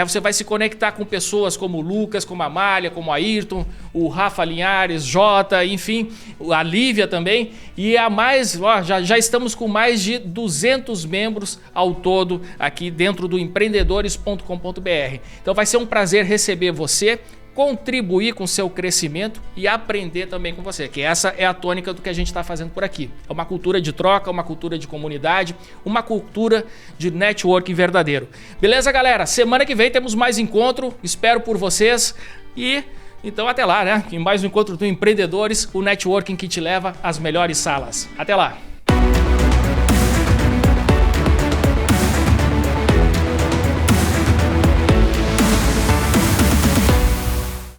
Você vai se conectar com pessoas como o Lucas, como a Amália, como a Ayrton, o Rafa Linhares, Jota, enfim, a Lívia também. E a mais, já estamos com mais de 200 membros ao todo aqui dentro do empreendedores.com.br. Então vai ser um prazer receber você, contribuir com o seu crescimento e aprender também com você, que essa é a tônica do que a gente está fazendo por aqui. É uma cultura de troca, uma cultura de comunidade, uma cultura de networking verdadeiro. Beleza, galera? Semana que vem temos mais encontro, espero por vocês e... então até lá, né? Em mais um encontro do Empreendedores, o networking que te leva às melhores salas. Até lá!